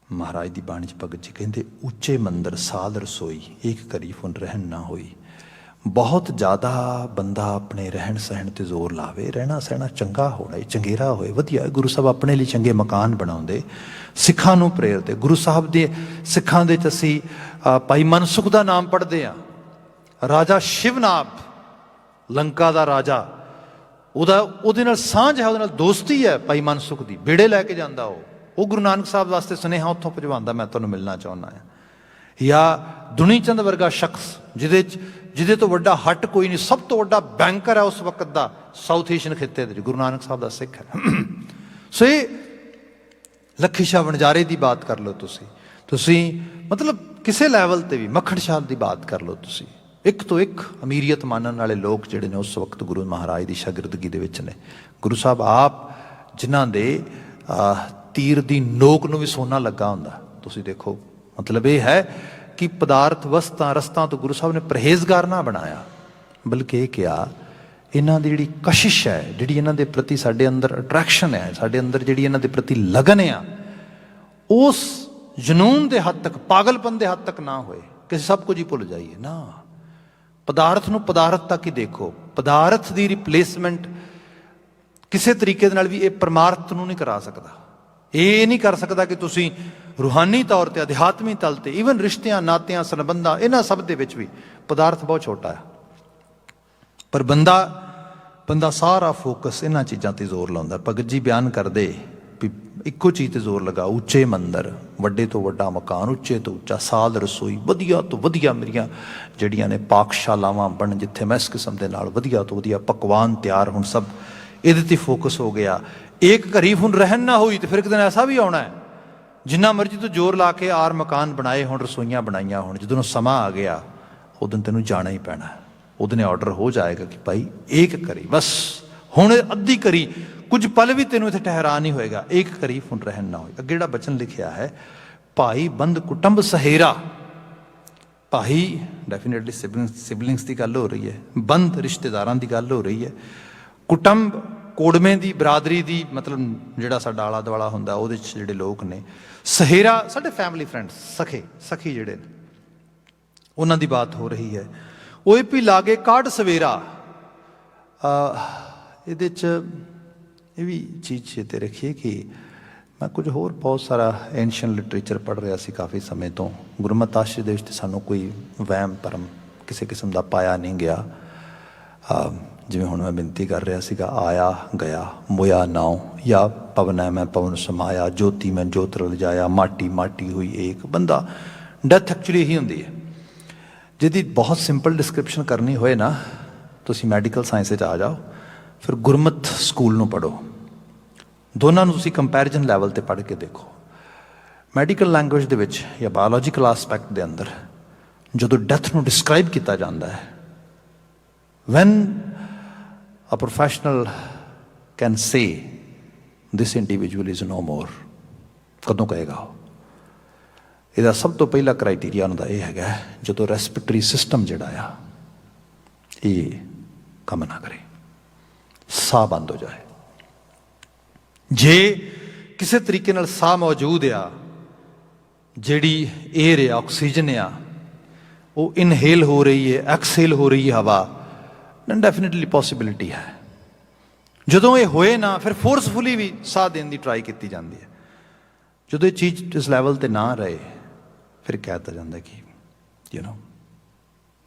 [SPEAKER 1] महाराज की बाणी च भगत जी कहते, उच्चे मंदिर साध रसोई, एक करी फुन रहन ना होई। ਬਹੁਤ ਜ਼ਿਆਦਾ ਬੰਦਾ ਆਪਣੇ ਰਹਿਣ ਸਹਿਣ ਤੇ ਜ਼ੋਰ ਲਾਵੇ, ਰਹਿਣਾ ਸਹਿਣਾ ਚੰਗਾ ਹੋਣਾ, ਚੰਗੇਰਾ ਹੋਏ, ਵਧੀਆ। ਗੁਰੂ ਸਾਹਿਬ ਆਪਣੇ ਲਈ ਚੰਗੇ ਮਕਾਨ ਬਣਾਉਂਦੇ, ਸਿੱਖਾਂ ਨੂੰ ਪ੍ਰੇਰਦੇ। ਗੁਰੂ ਸਾਹਿਬ ਦੇ ਸਿੱਖਾਂ ਦੇ 'ਚ ਅਸੀਂ ਭਾਈ ਮਨਸੁਖ ਦਾ ਨਾਮ ਪੜ੍ਹਦੇ ਹਾਂ। ਰਾਜਾ ਸ਼ਿਵਨਾਭ, ਲੰਕਾ ਦਾ ਰਾਜਾ, ਉਹਦੇ ਨਾਲ ਸਾਂਝ ਹੈ, ਉਹਦੇ ਨਾਲ ਦੋਸਤੀ ਹੈ ਭਾਈ ਮਨਸੁਖ ਦੀ। ਬੇੜੇ ਲੈ ਕੇ ਜਾਂਦਾ ਉਹ ਗੁਰੂ ਨਾਨਕ ਸਾਹਿਬ ਵਾਸਤੇ ਸੁਨੇਹਾ ਉੱਥੋਂ ਭਿਜਵਾਉਂਦਾ, ਮੈਂ ਤੁਹਾਨੂੰ ਮਿਲਣਾ ਚਾਹੁੰਦਾ ਹਾਂ। ਜਾਂ ਦੁਨੀ ਚੰਦ ਵਰਗਾ ਸ਼ਖਸ ਜਿਹਦੇ ਤੋਂ ਵੱਡਾ ਹੱਟ ਕੋਈ ਨਹੀਂ, ਸਭ ਤੋਂ ਵੱਡਾ ਬੈਂਕਰ ਹੈ ਉਸ ਵਕਤ ਦਾ ਸਾਊਥ ਏਸ਼ੀਅਨ ਖਿੱਤੇ ਦੇ, ਗੁਰੂ ਨਾਨਕ ਸਾਹਿਬ ਦਾ ਸਿੱਖ ਹੈ। ਸੋ ਇਹ ਲੱਖੀ ਸ਼ਾਹ ਵਣਜਾਰੇ ਦੀ ਬਾਤ ਕਰ ਲਓ ਤੁਸੀਂ ਮਤਲਬ ਕਿਸੇ ਲੈਵਲ ਤੇ ਵੀ ਮੱਖਣ ਸ਼ਾਹ ਦੀ ਬਾਤ ਕਰ ਲਓ ਤੁਸੀਂ, ਇੱਕ ਤੋਂ ਇੱਕ ਅਮੀਰੀਅਤ ਮਾਨਣ ਵਾਲੇ ਲੋਕ ਜਿਹੜੇ ਨੇ ਉਸ ਵਕਤ ਗੁਰੂ ਮਹਾਰਾਜ ਦੀ ਸ਼ਾਗਿਰਦਗੀ ਦੇ ਵਿੱਚ ਨੇ। ਗੁਰੂ ਸਾਹਿਬ ਆਪ ਜਿਨ੍ਹਾਂ ਦੇ ਤੀਰ ਦੀ ਨੋਕ ਨੂੰ ਵੀ ਸੋਨਾ ਲੱਗਾ ਹੁੰਦਾ, ਤੁਸੀਂ ਦੇਖੋ। ਮਤਲਬ ਇਹ ਹੈ ਕਿ ਪਦਾਰਥ ਵਸਤਾਂ ਰਸਤਾਂ ਤੋਂ ਗੁਰੂ ਸਾਹਿਬ ਨੇ ਪਰਹੇਜ਼ਗਾਰ ਨਾ ਬਣਾਇਆ, ਬਲਕਿ ਇਹ ਕਿਹਾ ਇਹਨਾਂ ਦੀ ਜਿਹੜੀ ਕਸ਼ਿਸ਼ ਹੈ, ਜਿਹੜੀ ਇਹਨਾਂ ਦੇ ਪ੍ਰਤੀ ਸਾਡੇ ਅੰਦਰ ਅਟਰੈਕਸ਼ਨ ਹੈ, ਸਾਡੇ ਅੰਦਰ ਜਿਹੜੀ ਇਹਨਾਂ ਦੇ ਪ੍ਰਤੀ ਲਗਨ ਆ, ਉਸ ਜਨੂਨ ਦੇ ਹੱਦ ਤੱਕ, ਪਾਗਲਪਨ ਦੇ ਹੱਦ ਤੱਕ ਨਾ ਹੋਏ ਕਿ ਸਭ ਕੁਝ ਹੀ ਭੁੱਲ ਜਾਈਏ ਨਾ। ਪਦਾਰਥ ਨੂੰ ਪਦਾਰਥ ਤੱਕ ਹੀ ਦੇਖੋ। ਪਦਾਰਥ ਦੀ ਰਿਪਲੇਸਮੈਂਟ ਕਿਸੇ ਤਰੀਕੇ ਦੇ ਨਾਲ ਵੀ ਇਹ ਪਰਮਾਰਥ ਨੂੰ ਨਹੀਂ ਕਰਾ ਸਕਦਾ। ਇਹ ਨਹੀਂ ਕਰ ਸਕਦਾ ਕਿ ਤੁਸੀਂ ਰੂਹਾਨੀ ਤੌਰ ਤੇ, ਅਧਿਆਤਮੀ ਤਲ ਤੇ, ਈਵਨ ਰਿਸ਼ਤਿਆਂ ਨਾਤਿਆਂ ਸੰਬੰਧਾਂ, ਇਹਨਾਂ ਸਭ ਦੇ ਵਿੱਚ ਵੀ ਪਦਾਰਥ ਬਹੁਤ ਛੋਟਾ ਹੈ। ਪਰ ਬੰਦਾ ਸਾਰਾ ਫੋਕਸ ਇਹਨਾਂ ਚੀਜ਼ਾਂ ਤੇ ਜ਼ੋਰ ਲਾਉਂਦਾ। ਭਗਤ ਜੀ ਬਿਆਨ ਕਰਦੇ ਵੀ ਇੱਕੋ ਚੀਜ਼ ਤੇ ਜ਼ੋਰ ਲਗਾ, ਉੱਚੇ ਮੰਦਰ, ਵੱਡੇ ਤੋਂ ਵੱਡਾ ਮਕਾਨ, ਉੱਚੇ ਤੋਂ ਉੱਚਾ ਸਾਲ ਰਸੋਈ, ਵਧੀਆ ਤੋਂ ਵਧੀਆ ਮੇਰੀਆਂ ਜਿਹੜੀਆਂ ਨੇ ਪਾਕਸ਼ਾਲਾਵਾਂ ਬਣ, ਜਿੱਥੇ ਮੈਂ ਇਸ ਕਿਸਮ ਦੇ ਨਾਲ ਵਧੀਆ ਤੋਂ ਵਧੀਆ ਪਕਵਾਨ ਤਿਆਰ ਹੋਣ, ਸਭ ਇਹਦੇ ਤੇ ਫੋਕਸ ਹੋ ਗਿਆ। ਇੱਕ ਘੜੀ ਹੁਣ ਰਹਿਣ ਨਾ ਹੋਈ ਤੇ ਫਿਰ ਇੱਕ ਦਿਨ ਐਸਾ ਵੀ ਆਉਣਾ ਹੈ, ਜਿੰਨਾ ਮਰਜ਼ੀ ਤੂੰ ਜ਼ੋਰ ਲਾ ਕੇ ਆਰ ਮਕਾਨ ਬਣਾਏ ਹੁਣ, ਰਸੋਈਆਂ ਬਣਾਈਆਂ ਹੁਣ, ਜਦੋਂ ਸਮਾਂ ਆ ਗਿਆ ਉਦੋਂ ਤੈਨੂੰ ਜਾਣਾ ਹੀ ਪੈਣਾ। ਉਹਦੇ ਆਰਡਰ ਹੋ ਜਾਏਗਾ ਕਿ ਭਾਈ ਇੱਕ ਕਰੀ ਬਸ, ਹੁਣ ਅੱਧੀ ਕਰੀ, ਕੁਝ ਪਲ ਵੀ ਤੈਨੂੰ ਇੱਥੇ ਠਹਿਰਾ ਨਹੀਂ ਹੋਏਗਾ, ਇੱਕ ਕਰੀ ਹੁਣ ਰਹਿਣ ਨਾ ਹੋਏ। ਅੱਗੇ ਜਿਹੜਾ ਬਚਨ ਲਿਖਿਆ ਹੈ, ਭਾਈ ਬੰਦ ਕੁਟੰਬ ਸਹੇਰਾ, ਭਾਈ ਡੈਫੀਨੇਟਲੀ ਸਿਬਲਿੰਗਸ ਦੀ ਗੱਲ ਹੋ ਰਹੀ ਹੈ, ਬੰਦ ਰਿਸ਼ਤੇਦਾਰਾਂ ਦੀ ਗੱਲ ਹੋ ਰਹੀ ਹੈ, ਕੁਟੰਬ ਕੋੜਵੇਂ ਦੀ ਬਰਾਦਰੀ ਦੀ, ਮਤਲਬ ਜਿਹੜਾ ਸਾਡਾ ਆਲਾ ਦੁਆਲਾ ਹੁੰਦਾ ਉਹਦੇ 'ਚ ਜਿਹੜੇ ਲੋਕ ਨੇ, ਸਹੇਰਾ ਸਾਡੇ ਫੈਮਿਲੀ ਫਰੈਂਡਸ, ਸਖੀ ਜਿਹੜੇ ਨੇ, ਉਹਨਾਂ ਦੀ ਬਾਤ ਹੋ ਰਹੀ ਹੈ। ਉਹ ਵੀ ਲਾਗੇ ਕਾਢ ਸਵੇਰਾ, ਇਹਦੇ 'ਚ ਇਹ ਵੀ ਚੀਜ਼ ਚੇਤੇ ਰੱਖੀਏ ਕਿ ਮੈਂ ਕੁਝ ਹੋਰ ਬਹੁਤ ਸਾਰਾ ਐਂਸ਼ੀਅੰਟ ਲਿਟਰੇਚਰ ਪੜ੍ਹ ਰਿਹਾ ਸੀ ਕਾਫੀ ਸਮੇਂ ਤੋਂ। ਗੁਰਮਤਿ ਆਸ਼ਰੇ ਦੇ ਵਿੱਚ ਸਾਨੂੰ ਕੋਈ ਵਹਿਮ ਭਰਮ ਕਿਸੇ ਕਿਸਮ ਦਾ ਪਾਇਆ ਨਹੀਂ ਗਿਆ। ਜਿਵੇਂ ਹੁਣ ਮੈਂ ਬੇਨਤੀ ਕਰ ਰਿਹਾ ਸੀਗਾ, ਆਇਆ ਗਿਆ ਮੋਇਆ ਨਾਉ, ਜਾਂ ਪਵਨ ਹੈ ਮੈਂ ਪਵਨ ਸਮਾਇਆ, ਜੋਤੀ ਮੈਂ ਜੋਤ ਰਲ ਜਾਇਆ, ਮਾਟੀ ਮਾਟੀ ਹੋਈ ਏਕ। ਬੰਦਾ ਡੈਥ ਐਕਚੁਅਲੀ ਇਹੀ ਹੁੰਦੀ ਹੈ। ਜਿਹਦੀ ਬਹੁਤ ਸਿੰਪਲ ਡਿਸਕ੍ਰਿਪਸ਼ਨ ਕਰਨੀ ਹੋਏ ਨਾ, ਤੁਸੀਂ ਮੈਡੀਕਲ ਸਾਇੰਸ 'ਚ ਆ ਜਾਓ, ਫਿਰ ਗੁਰਮਤਿ ਸਕੂਲ ਨੂੰ ਪੜ੍ਹੋ, ਦੋਨਾਂ ਨੂੰ ਤੁਸੀਂ ਕੰਪੈਰੀਜ਼ਨ ਲੈਵਲ 'ਤੇ ਪੜ੍ਹ ਕੇ ਦੇਖੋ। ਮੈਡੀਕਲ ਲੈਂਗੁਏਜ ਦੇ ਵਿੱਚ ਜਾਂ ਬਾਇਓਲੋਜੀਕਲ ਆਸਪੈਕਟ ਦੇ ਅੰਦਰ ਜਦੋਂ ਡੈਥ ਨੂੰ ਡਿਸਕ੍ਰਾਈਬ ਕੀਤਾ ਜਾਂਦਾ ਹੈ, van a professional can say this individual is no more, ਕਦੋਂ ਕਹੇਗਾ ਉਹ? ਇਹਦਾ ਸਭ ਤੋਂ ਪਹਿਲਾ ਕ੍ਰਾਈਟੀਰੀਆ ਉਹਨਾਂ ਦਾ ਇਹ ਹੈਗਾ, ਜਦੋਂ ਰੈਸਪੀਰੇਟਰੀ ਸਿਸਟਮ ਜਿਹੜਾ ਆ ਇਹ ਕੰਮ ਨਾ ਕਰੇ, ਸਾਹ ਬੰਦ ਹੋ ਜਾਏ। ਜੇ ਕਿਸੇ ਤਰੀਕੇ ਨਾਲ ਸਾਹ ਮੌਜੂਦ ਆ, ਜਿਹੜੀ ਏਅਰ ਆ, ਆਕਸੀਜਨ ਆ, ਉਹ ਇਨਹੇਲ ਹੋ ਰਹੀ ਹੈ, ਐਕਸਹੇਲ ਹੋ ਰਹੀ ਹੈ ਹਵਾ, then definitely possibility ਹੈ। ਜਦੋਂ ਇਹ ਹੋਏ ਨਾ, ਫਿਰ ਫੋਰਸਫੁਲੀ ਵੀ ਸਾਹ ਦੇਣ ਦੀ ਟਰਾਈ ਕੀਤੀ ਜਾਂਦੀ ਹੈ। ਜਦੋਂ ਇਹ ਚੀਜ਼ ਇਸ ਲੈਵਲ ਤੇ ਨਾ ਰਹੇ, ਫਿਰ ਕਹਿ ਦਿੱਤਾ ਜਾਂਦਾ ਕਿ you know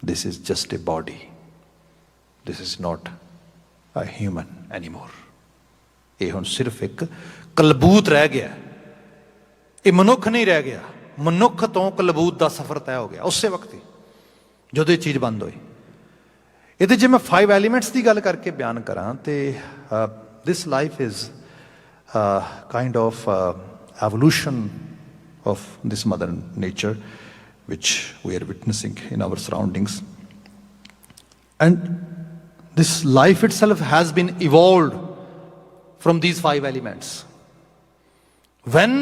[SPEAKER 1] this is just a body, this is not a human anymore. ਇਹ ਹੁਣ ਸਿਰਫ ਇੱਕ ਕਲਬੂਤ ਰਹਿ ਗਿਆ, ਇਹ ਮਨੁੱਖ ਨਹੀਂ ਰਹਿ ਗਿਆ। ਮਨੁੱਖ ਤੋਂ ਕਲਬੂਤ ਦਾ ਸਫ਼ਰ ਤੈਅ ਹੋ ਗਿਆ ਉਸੇ ਵਕਤ ਹੀ, ਜਦੋਂ ਇਹ ਚੀਜ਼ ਬੰਦ ਹੋਈ। ਇਹਦੇ ਜੇ ਮੈਂ 5 ਐਲੀਮੈਂਟਸ ਦੀ ਗੱਲ ਕਰਕੇ ਬਿਆਨ ਕਰਾਂ ਤੇ this life is kind of evolution of this mother nature which we are witnessing in our surroundings, and this life itself has been evolved from these 5 elements. When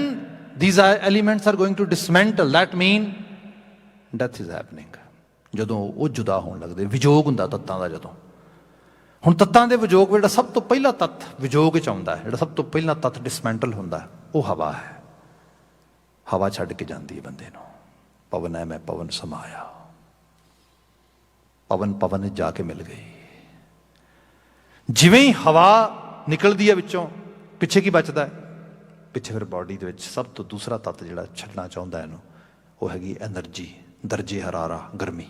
[SPEAKER 1] these elements are going to dismantle, that mean death is happening. ਜਦੋਂ ਉਹ ਜੁਦਾ ਹੋਣ ਲੱਗਦੇ, ਵਿਜੋਗ ਹੁੰਦਾ ਤੱਤਾਂ ਦਾ। ਜਦੋਂ ਹੁਣ ਤੱਤਾਂ ਦੇ ਵਿਜੋਗ, ਜਿਹੜਾ ਸਭ ਤੋਂ ਪਹਿਲਾ ਤੱਤ ਵਿਜੋਗ ਵਿੱਚ ਆਉਂਦਾ ਹੈ, ਜਿਹੜਾ ਸਭ ਤੋਂ ਪਹਿਲਾ ਤੱਤ ਡਿਸਮੈਂਟਲ ਹੁੰਦਾ, ਉਹ ਹਵਾ ਹੈ। ਹਵਾ ਛੱਡ ਕੇ ਜਾਂਦੀ ਹੈ ਬੰਦੇ ਨੂੰ। ਪਵਨ ਹੈ ਮੈਂ ਪਵਨ ਸਮਾਇਆ। ਪਵਨ ਪਵਨ ਜਾ ਕੇ ਮਿਲ ਗਈ। ਜਿਵੇਂ ਹੀ ਹਵਾ ਨਿਕਲਦੀ ਹੈ ਵਿੱਚੋਂ, ਪਿੱਛੇ ਕੀ ਬਚਦਾ ਹੈ? ਪਿੱਛੇ ਫਿਰ ਬਾਡੀ ਦੇ ਵਿੱਚ ਸਭ ਤੋਂ ਦੂਸਰਾ ਤੱਤ ਜਿਹੜਾ ਛੱਡਣਾ ਚਾਹੁੰਦਾ ਇਹਨੂੰ, ਉਹ ਹੈਗੀ ਐਨਰਜੀ, ਦਰਜੇ ਹਰਾਰਾ, ਗਰਮੀ।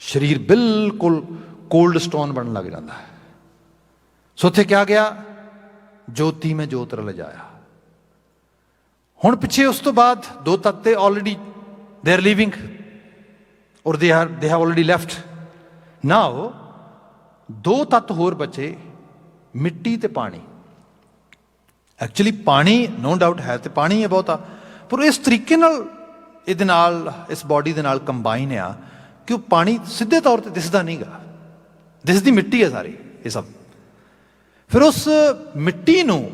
[SPEAKER 1] ਸਰੀਰ ਬਿਲਕੁਲ ਕੋਲਡ ਸਟੋਨ ਬਣਨ ਲੱਗ ਜਾਂਦਾ ਹੈ। ਸੋ ਉੱਥੇ ਕਿਹਾ ਗਿਆ, ਜੋਤੀ ਮੈਂ ਜੋਤ ਰਲ ਜਾਇਆ। ਹੁਣ ਪਿੱਛੇ ਉਸ ਤੋਂ ਬਾਅਦ ਦੋ ਤੱਤ ਤੇ ਆਲਰੇਡੀ ਦੇ ਆਰ ਲਿਵਿੰਗ, ਔਰ ਦੇ ਹੈਵ ਆਲਰੇਡੀ ਲੈਫਟ। ਨਾਓ ਦੋ ਤੱਤ ਹੋਰ ਬਚੇ, ਮਿੱਟੀ ਤੇ ਪਾਣੀ। ਐਕਚੁਅਲੀ ਪਾਣੀ ਨੋ ਡਾਊਟ ਹੈ ਤੇ ਪਾਣੀ ਹੈ ਬਹੁਤਾ, ਪਰ ਇਸ ਤਰੀਕੇ ਨਾਲ ਇਹਦੇ ਨਾਲ, ਇਸ ਬਾਡੀ ਦੇ ਨਾਲ ਕੰਬਾਈਨ ਆ ਕਿ ਉਹ ਪਾਣੀ ਸਿੱਧੇ ਤੌਰ ਤੇ ਦਿਸਦਾ ਨਹੀਂ ਗਾ, ਦਿਸਦੀ ਮਿੱਟੀ ਹੈ ਸਾਰੀ ਇਹ ਸਭ। ਫਿਰ ਉਸ ਮਿੱਟੀ ਨੂੰ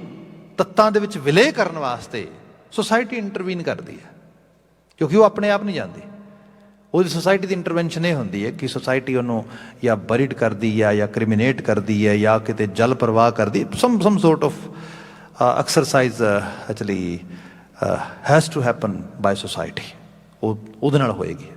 [SPEAKER 1] ਤੱਤਾਂ ਦੇ ਵਿੱਚ ਵਿਲੇਅ ਕਰਨ ਵਾਸਤੇ ਸੋਸਾਇਟੀ ਇੰਟਰਵੀਨ ਕਰਦੀ ਹੈ, ਕਿਉਂਕਿ ਉਹ ਆਪਣੇ ਆਪ ਨਹੀਂ ਜਾਂਦੀ। ਉਹਦੀ ਸੋਸਾਇਟੀ ਦੀ ਇੰਟਰਵੈਂਸ਼ਨ ਇਹ ਹੁੰਦੀ ਹੈ ਕਿ ਸੋਸਾਇਟੀ ਉਹਨੂੰ ਜਾਂ ਬਰੀਡ ਕਰਦੀ ਹੈ, ਜਾਂ ਕ੍ਰਿਮੀਨੇਟ ਕਰਦੀ ਹੈ, ਜਾਂ ਕਿਤੇ ਜਲ ਪ੍ਰਵਾਹ ਕਰਦੀ, some sort of exercise actually has to happen by society. ਉਹ ਉਹਦੇ ਨਾਲ ਹੋਏਗੀ।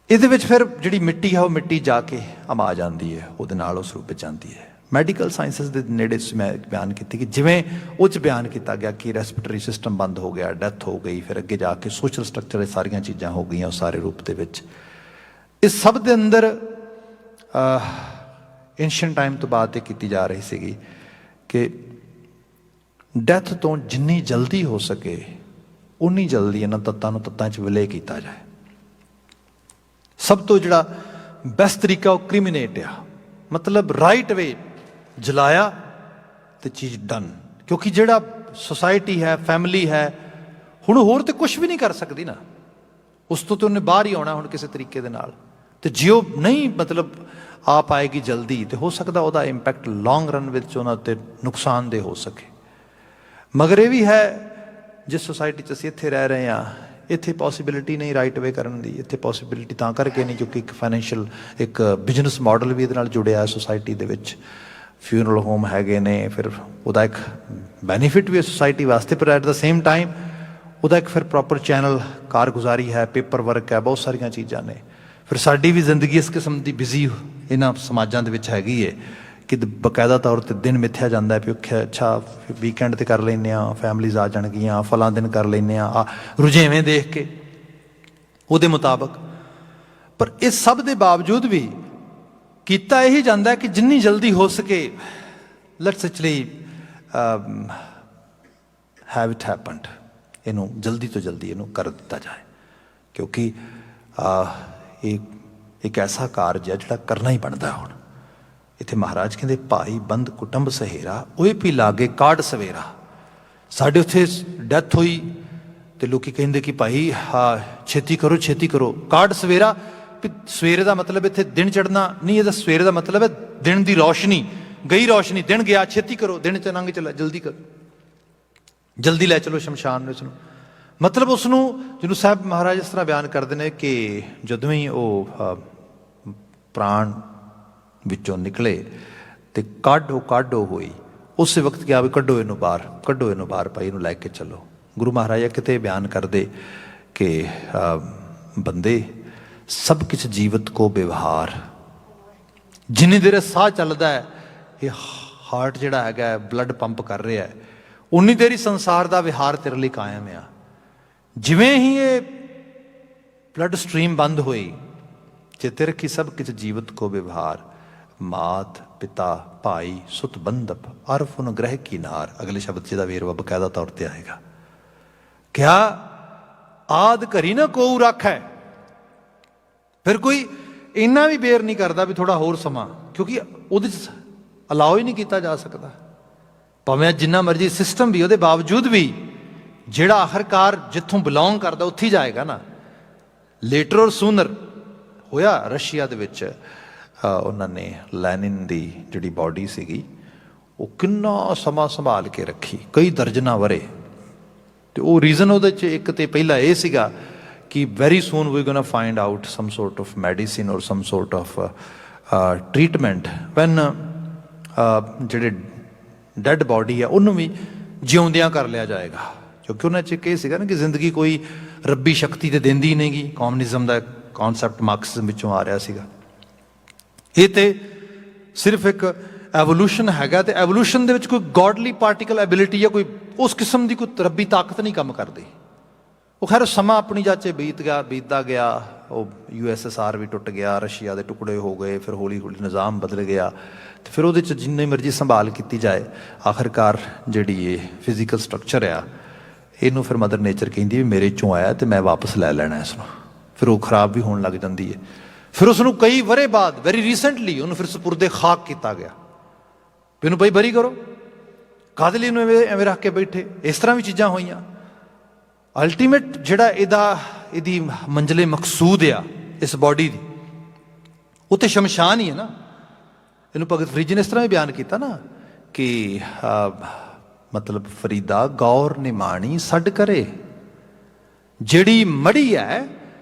[SPEAKER 1] ਇਹਦੇ ਵਿੱਚ ਫਿਰ ਜਿਹੜੀ ਮਿੱਟੀ ਹੈ ਉਹ ਮਿੱਟੀ ਜਾ ਕੇ ਅਮਾ ਜਾਂਦੀ ਹੈ, ਉਹਦੇ ਨਾਲ ਉਸ ਰੂਪ ਵਿੱਚ ਆਉਂਦੀ ਹੈ। ਮੈਡੀਕਲ ਸਾਇੰਸਿਸ ਦੇ ਨੇੜੇ ਮੈਂ ਬਿਆਨ ਕੀਤੀ ਕਿ ਜਿਵੇਂ ਉਹ 'ਚ ਬਿਆਨ ਕੀਤਾ ਗਿਆ ਕਿ ਰੈਸਪੀਟਰੀ ਸਿਸਟਮ ਬੰਦ ਹੋ ਗਿਆ, ਡੈਥ ਹੋ ਗਈ, ਫਿਰ ਅੱਗੇ ਜਾ ਕੇ ਸੋਸ਼ਲ ਸਟਰਕਚਰ, ਇਹ ਸਾਰੀਆਂ ਚੀਜ਼ਾਂ ਹੋ ਗਈਆਂ ਉਸ ਸਾਰੇ ਰੂਪ ਦੇ ਵਿੱਚ। ਇਸ ਸਭ ਦੇ ਅੰਦਰ ਏਂਸ਼ੀਅੰਟ ਟਾਈਮ ਤੋਂ ਬਾਅਦ ਇਹ ਕੀਤੀ ਜਾ ਰਹੀ ਸੀਗੀ ਕਿ ਡੈਥ ਤੋਂ ਜਿੰਨੀ ਜਲਦੀ ਹੋ ਸਕੇ ਉਨੀ ਜਲਦੀ ਇਹਨਾਂ ਤੱਤਾਂ ਨੂੰ ਤੱਤਾਂ 'ਚ ਵਿਲੇਅ ਕੀਤਾ ਜਾਏ। ਸਭ ਤੋਂ ਜਿਹੜਾ ਬੈਸਟ ਤਰੀਕਾ ਉਹ ਕ੍ਰਿਮੀਨੇਟ ਆ, ਮਤਲਬ ਰਾਈਟ ਵੇ ਜਲਾਇਆ ਤੇ ਚੀਜ਼ ਡਨ। ਕਿਉਂਕਿ ਜਿਹੜਾ ਸੋਸਾਇਟੀ ਹੈ, ਫੈਮਿਲੀ ਹੈ, ਹੁਣ ਹੋਰ ਤੇ ਕੁਝ ਵੀ ਨਹੀਂ ਕਰ ਸਕਦੀ ਨਾ, ਉਸ ਤੋਂ ਤੇ ਉਹਨੇ ਬਾਹਰ ਹੀ ਆਉਣਾ ਹੁਣ ਕਿਸੇ ਤਰੀਕੇ ਦੇ ਨਾਲ। ਤੇ ਜੇ ਉਹ ਨਹੀਂ ਮਤਲਬ ਆ ਪਾਏਗੀ ਜਲਦੀ, ਤੇ ਹੋ ਸਕਦਾ ਉਹਦਾ ਇੰਪੈਕਟ ਲੌਂਗ ਰਨ ਵਿੱਚ ਉਹਨਾਂ ਉੱਤੇ ਨੁਕਸਾਨਦੇਹ ਹੋ ਸਕੇ। ਮਗਰ ਇਹ ਵੀ ਹੈ, ਜਿਸ ਸੋਸਾਇਟੀ 'ਚ ਅਸੀਂ ਇੱਥੇ ਰਹਿ ਰਹੇ ਹਾਂ, ਇੱਥੇ ਪੋਸੀਬਿਲਿਟੀ ਨਹੀਂ ਰਾਈਟ ਵੇ ਕਰਨ ਦੀ। ਇੱਥੇ ਪੋਸੀਬਿਲਿਟੀ ਤਾਂ ਕਰਕੇ ਨਹੀਂ ਕਿਉਂਕਿ ਇੱਕ ਫਾਈਨੈਂਸ਼ੀਅਲ, ਇੱਕ ਬਿਜ਼ਨਸ ਮਾਡਲ ਵੀ ਇਹਦੇ ਨਾਲ ਜੁੜਿਆ ਹੈ ਸੋਸਾਇਟੀ ਦੇ ਵਿੱਚ। ਫਿਊਨਰਲ ਹੋਮ ਹੈਗੇ ਨੇ, ਫਿਰ ਉਹਦਾ ਇੱਕ ਬੈਨੀਫਿਟ ਵੀ ਹੈ ਸੋਸਾਇਟੀ ਵਾਸਤੇ, ਪਰ ਐਟ ਦਾ ਸੇਮ ਟਾਈਮ ਉਹਦਾ ਇੱਕ ਫਿਰ ਪ੍ਰੋਪਰ ਚੈਨਲ, ਕਾਰਗੁਜ਼ਾਰੀ ਹੈ, ਪੇਪਰ ਵਰਕ ਹੈ, ਬਹੁਤ ਸਾਰੀਆਂ ਚੀਜ਼ਾਂ ਨੇ। ਫਿਰ ਸਾਡੀ ਵੀ ਜ਼ਿੰਦਗੀ ਇਸ ਕਿਸਮ ਦੀ ਬਿਜ਼ੀ ਇਹਨਾਂ ਸਮਾਜਾਂ ਦੇ ਵਿੱਚ ਹੈਗੀ ਹੈ ਕਿ ਬਕਾਇਦਾ ਤੌਰ 'ਤੇ ਦਿਨ ਮਿੱਥਿਆ ਜਾਂਦਾ ਹੈ ਵੀ ਅੱਛਾ ਵੀਕਐਂਡ 'ਤੇ ਕਰ ਲੈਂਦੇ ਹਾਂ, ਫੈਮਲੀਜ਼ ਆ ਜਾਣਗੀਆਂ, ਫਲਾਂ ਦਿਨ ਕਰ ਲੈਂਦੇ ਹਾਂ, ਰੁਝੇਵੇਂ ਦੇਖ ਕੇ ਉਹਦੇ ਮੁਤਾਬਕ। ਪਰ ਇਸ ਸਭ ਦੇ ਬਾਵਜੂਦ ਵੀ ਕੀਤਾ ਇਹੀ ਜਾਂਦਾ ਕਿ ਜਿੰਨੀ ਜਲਦੀ ਹੋ ਸਕੇ let's actually have it happened, ਇਹਨੂੰ ਜਲਦੀ ਤੋਂ ਜਲਦੀ ਇਹਨੂੰ ਕਰ ਦਿੱਤਾ ਜਾਏ। ਕਿਉਂਕਿ ਇਹ ਇੱਕ ਐਸਾ ਕਾਰਜ ਹੈ ਜਿਹੜਾ ਕਰਨਾ ਹੀ ਬਣਦਾ। ਹੁਣ ਇੱਥੇ ਮਹਾਰਾਜ ਕਹਿੰਦੇ, ਭਾਈ ਬੰਦ ਕੁਟੁੰਬ ਸਹੇਰਾ ਓਏ ਪੀ ਲਾਗੇ ਕਾਢ ਸਵੇਰਾ। ਸਾਡੇ ਉੱਥੇ ਡੈਥ ਹੋਈ ਤੇ ਲੋਕੀ ਕਹਿੰਦੇ ਕਿ ਭਾਈ ਛੇਤੀ ਕਰੋ ਛੇਤੀ ਕਰੋ, ਕਾਢ ਸਵੇਰਾ। ਸਵੇਰੇ ਦਾ ਮਤਲਬ ਇੱਥੇ ਦਿਨ ਚੜ੍ਹਨਾ ਨਹੀਂ, ਇਹਦਾ ਸਵੇਰੇ ਦਾ ਮਤਲਬ ਹੈ ਦਿਨ ਦੀ ਰੌਸ਼ਨੀ ਗਈ, ਰੌਸ਼ਨੀ ਦਿਨ ਗਿਆ, ਛੇਤੀ ਕਰੋ, ਦਿਨ ਚ ਲੰਘ ਚਲਾ, ਜਲਦੀ ਕਰੋ, ਜਲਦੀ ਲੈ ਚਲੋ ਸ਼ਮਸ਼ਾਨ ਨੂੰ। ਇਸਨੂੰ ਮਤਲਬ ਉਸਨੂੰ, ਜਿਹਨੂੰ ਸਾਹਿਬ ਮਹਾਰਾਜ ਇਸ ਤਰ੍ਹਾਂ ਬਿਆਨ ਕਰਦੇ ਨੇ ਕਿ ਜਦੋਂ ਹੀ ਉਹ ਪ੍ਰਾਣ ਵਿੱਚੋਂ ਨਿਕਲੇ ਤੇ ਕਾਢੋ ਹੋਈ, ਉਸੇ ਵਕਤ ਕਿਹਾ ਵੀ ਕੱਢੋ ਇਹਨੂੰ ਬਾਹਰ, ਕੱਢੋ ਇਹਨੂੰ ਬਾਹਰ, ਭਾਈ ਇਹਨੂੰ ਲੈ ਕੇ ਚੱਲੋ। ਗੁਰੂ ਮਹਾਰਾਜ ਕਿਤੇ ਬਿਆਨ ਕਰਦੇ ਕਿ ਬੰਦੇ ਸਭ ਕੁਛ ਜੀਵਤ ਕੋ ਵਿਵਹਾਰ। ਜਿੰਨੀ ਦੇਰ ਸਾਹ ਚੱਲਦਾ ਹੈ, ਇਹ ਹਾਰਟ ਜਿਹੜਾ ਹੈਗਾ ਬਲੱਡ ਪੰਪ ਕਰ ਰਿਹਾ ਹੈ, ਉਨੀ ਦੇਰ ਹੀ ਸੰਸਾਰ ਦਾ ਵਿਹਾਰ ਤੇਰੇ ਲਈ ਕਾਇਮ ਆ। ਜਿਵੇਂ ਹੀ ਇਹ ਬਲੱਡ ਸਟਰੀਮ ਬੰਦ ਹੋਈ, ਚੇਤੇ ਰੱਖੀ ਸਭ ਕੁਛ ਜੀਵਤ ਕੋ ਵਿਵਹਾਰ, ਮਾਤ ਪਿਤਾ ਭਾਈ ਸੁਤ ਬੰਧਪ ਅਰਫ ਅਨੁਗ੍ਰਹਿ ਕੀ ਨਾਰ। ਅਗਲੇ ਸ਼ਬਦ ਜਿਹਦਾ ਵੇਰਵਾ ਬਕਾਇਦਾ ਤੌਰ ਤੇ ਆਏਗਾ। ਕਿਆ ਆਦ ਘਰੀ ਨਾ ਕੋਊ ਰੱਖੈ। ਫਿਰ ਕੋਈ ਇੰਨਾ ਵੀ ਬੇਰ ਨਹੀਂ ਕਰਦਾ ਵੀ ਥੋੜਾ ਹੋਰ ਸਮਾਂ, ਕਿਉਂਕਿ ਉਹਦੇ 'ਚ ਅਲਾਓ ਹੀ ਨਹੀਂ ਕੀਤਾ ਜਾ ਸਕਦਾ। ਭਾਵੇਂ ਜਿੰਨਾ ਮਰਜ਼ੀ ਸਿਸਟਮ ਵੀ, ਉਹਦੇ ਬਾਵਜੂਦ ਵੀ ਜਿਹੜਾ ਆਖਰਕਾਰ ਜਿੱਥੋਂ ਬਿਲੋਂਗ ਕਰਦਾ ਉੱਥੇ ਹੀ ਜਾਏਗਾ ਨਾ। ਲੇਟਰ ਔਰ ਸੂਨਰ ਹੋਇਆ ਰਸ਼ੀਆ ਦੇ ਵਿੱਚ, ਉਹਨਾਂ ਨੇ ਲੈਨਿਨ ਦੀ ਜਿਹੜੀ ਬਾਡੀ ਸੀਗੀ ਉਹ ਕਿੰਨਾ ਸਮਾਂ ਸੰਭਾਲ ਕੇ ਰੱਖੀ, ਕਈ ਦਰਜਨਾਂ ਵਰੇ। ਤੇ ਉਹ ਰੀਜ਼ਨ ਉਹਦੇ 'ਚ ਇੱਕ ਤੇ ਪਹਿਲਾ ਇਹ ਸੀਗਾ ਕਿ very soon we gonna find out some sort of medicine or some sort of treatment when ਜਿਹੜੇ ਡੈਡ ਬਾਡੀ ਆ ਉਹਨੂੰ ਵੀ ਜਿਉਂਦਿਆਂ ਕਰ ਲਿਆ ਜਾਏਗਾ। ਕਿਉਂਕਿ ਉਹਨਾਂ 'ਚ ਇਹ ਸੀਗਾ ਨਾ ਕਿ ਜ਼ਿੰਦਗੀ ਕੋਈ ਰੱਬੀ ਸ਼ਕਤੀ ਤੇ ਦਿੰਦੀ ਨਹੀਂ ਗੀ। ਕਮਿਊਨਿਜ਼ਮ ਦਾ ਕੌਨਸੈਪਟ ਮਾਰਕਸਿਜ਼ਮ ਵਿੱਚੋਂ ਆ ਰਿਹਾ ਸੀਗਾ। ਇਹ ਤੇ ਸਿਰਫ ਇੱਕ ਐਵੋਲੂਸ਼ਨ ਹੈਗਾ, ਤੇ ਐਵੋਲੂਸ਼ਨ ਦੇ ਵਿੱਚ ਕੋਈ ਗੋਡਲੀ ਪਾਰਟੀਕਲ ਐਬਿਲਿਟੀ ਜਾਂ ਕੋਈ ਉਸ ਕਿਸਮ ਦੀ ਕੋਈ ਰੱਬੀ ਤਾਕਤ ਨਹੀਂ ਕੰਮ ਕਰਦੀ। ਉਹ ਖੈਰ ਸਮਾਂ ਆਪਣੀ ਜਾਚੇ ਬੀਤਦਾ ਗਿਆ, ਉਹ USSR ਵੀ ਟੁੱਟ ਗਿਆ, ਰਸ਼ੀਆ ਦੇ ਟੁਕੜੇ ਹੋ ਗਏ, ਫਿਰ ਹੌਲੀ ਹੌਲੀ ਨਿਜ਼ਾਮ ਬਦਲ ਗਿਆ, ਅਤੇ ਫਿਰ ਉਹਦੇ 'ਚ ਜਿੰਨੀ ਮਰਜ਼ੀ ਸੰਭਾਲ ਕੀਤੀ ਜਾਏ, ਆਖਿਰਕਾਰ ਜਿਹੜੀ ਇਹ ਫਿਜ਼ੀਕਲ ਸਟਰਕਚਰ ਆ, ਇਹਨੂੰ ਫਿਰ ਮਦਰ ਨੇਚਰ ਕਹਿੰਦੀ ਵੀ ਮੇਰੇ 'ਚੋਂ ਆਇਆ ਅਤੇ ਮੈਂ ਵਾਪਸ ਲੈ ਲੈਣਾ ਇਸ ਨੂੰ। ਫਿਰ ਉਹ ਖਰਾਬ ਵੀ ਹੋਣ ਲੱਗ ਜਾਂਦੀ ਹੈ। ਫਿਰ ਉਸ ਨੂੰ ਕਈ ਵਰ੍ਹੇ ਬਾਅਦ ਵੈਰੀ ਰੀਸੈਂਟਲੀ ਉਹਨੂੰ ਫਿਰ ਸਪੁਰਦੇ ਖਾਕ ਕੀਤਾ ਗਿਆ ਵੀ ਇਹਨੂੰ ਬਈ ਬਰੀ ਕਰੋ, ਕਾਹਦੇ ਲਈ ਇਹਨੂੰ ਐਵੇਂ ਰੱਖ ਕੇ ਬੈਠੇ। ਇਸ ਤਰ੍ਹਾਂ ਵੀ ਚੀਜ਼ਾਂ ਹੋਈਆਂ। ਅਲਟੀਮੇਟ ਜਿਹੜਾ ਇਹਦੀ ਮੰਜ਼ਿਲੇ ਮਕਸੂਦ ਆ ਇਸ ਬੋਡੀ ਦੀ, ਉਹ ਤਾਂ ਸ਼ਮਸ਼ਾਨ ਹੀ ਹੈ ਨਾ। ਇਹਨੂੰ ਭਗਤ ਫਰੀਦ ਜੀ ਨੇ ਇਸ ਤਰ੍ਹਾਂ ਵੀ ਬਿਆਨ ਕੀਤਾ ਨਾ ਕਿ ਮਤਲਬ ਫਰੀਦਾ ਗੌਰ ਨਿਮਾਣੀ ਛੱਡ ਕਰੇ, ਜਿਹੜੀ ਮੜੀ ਹੈ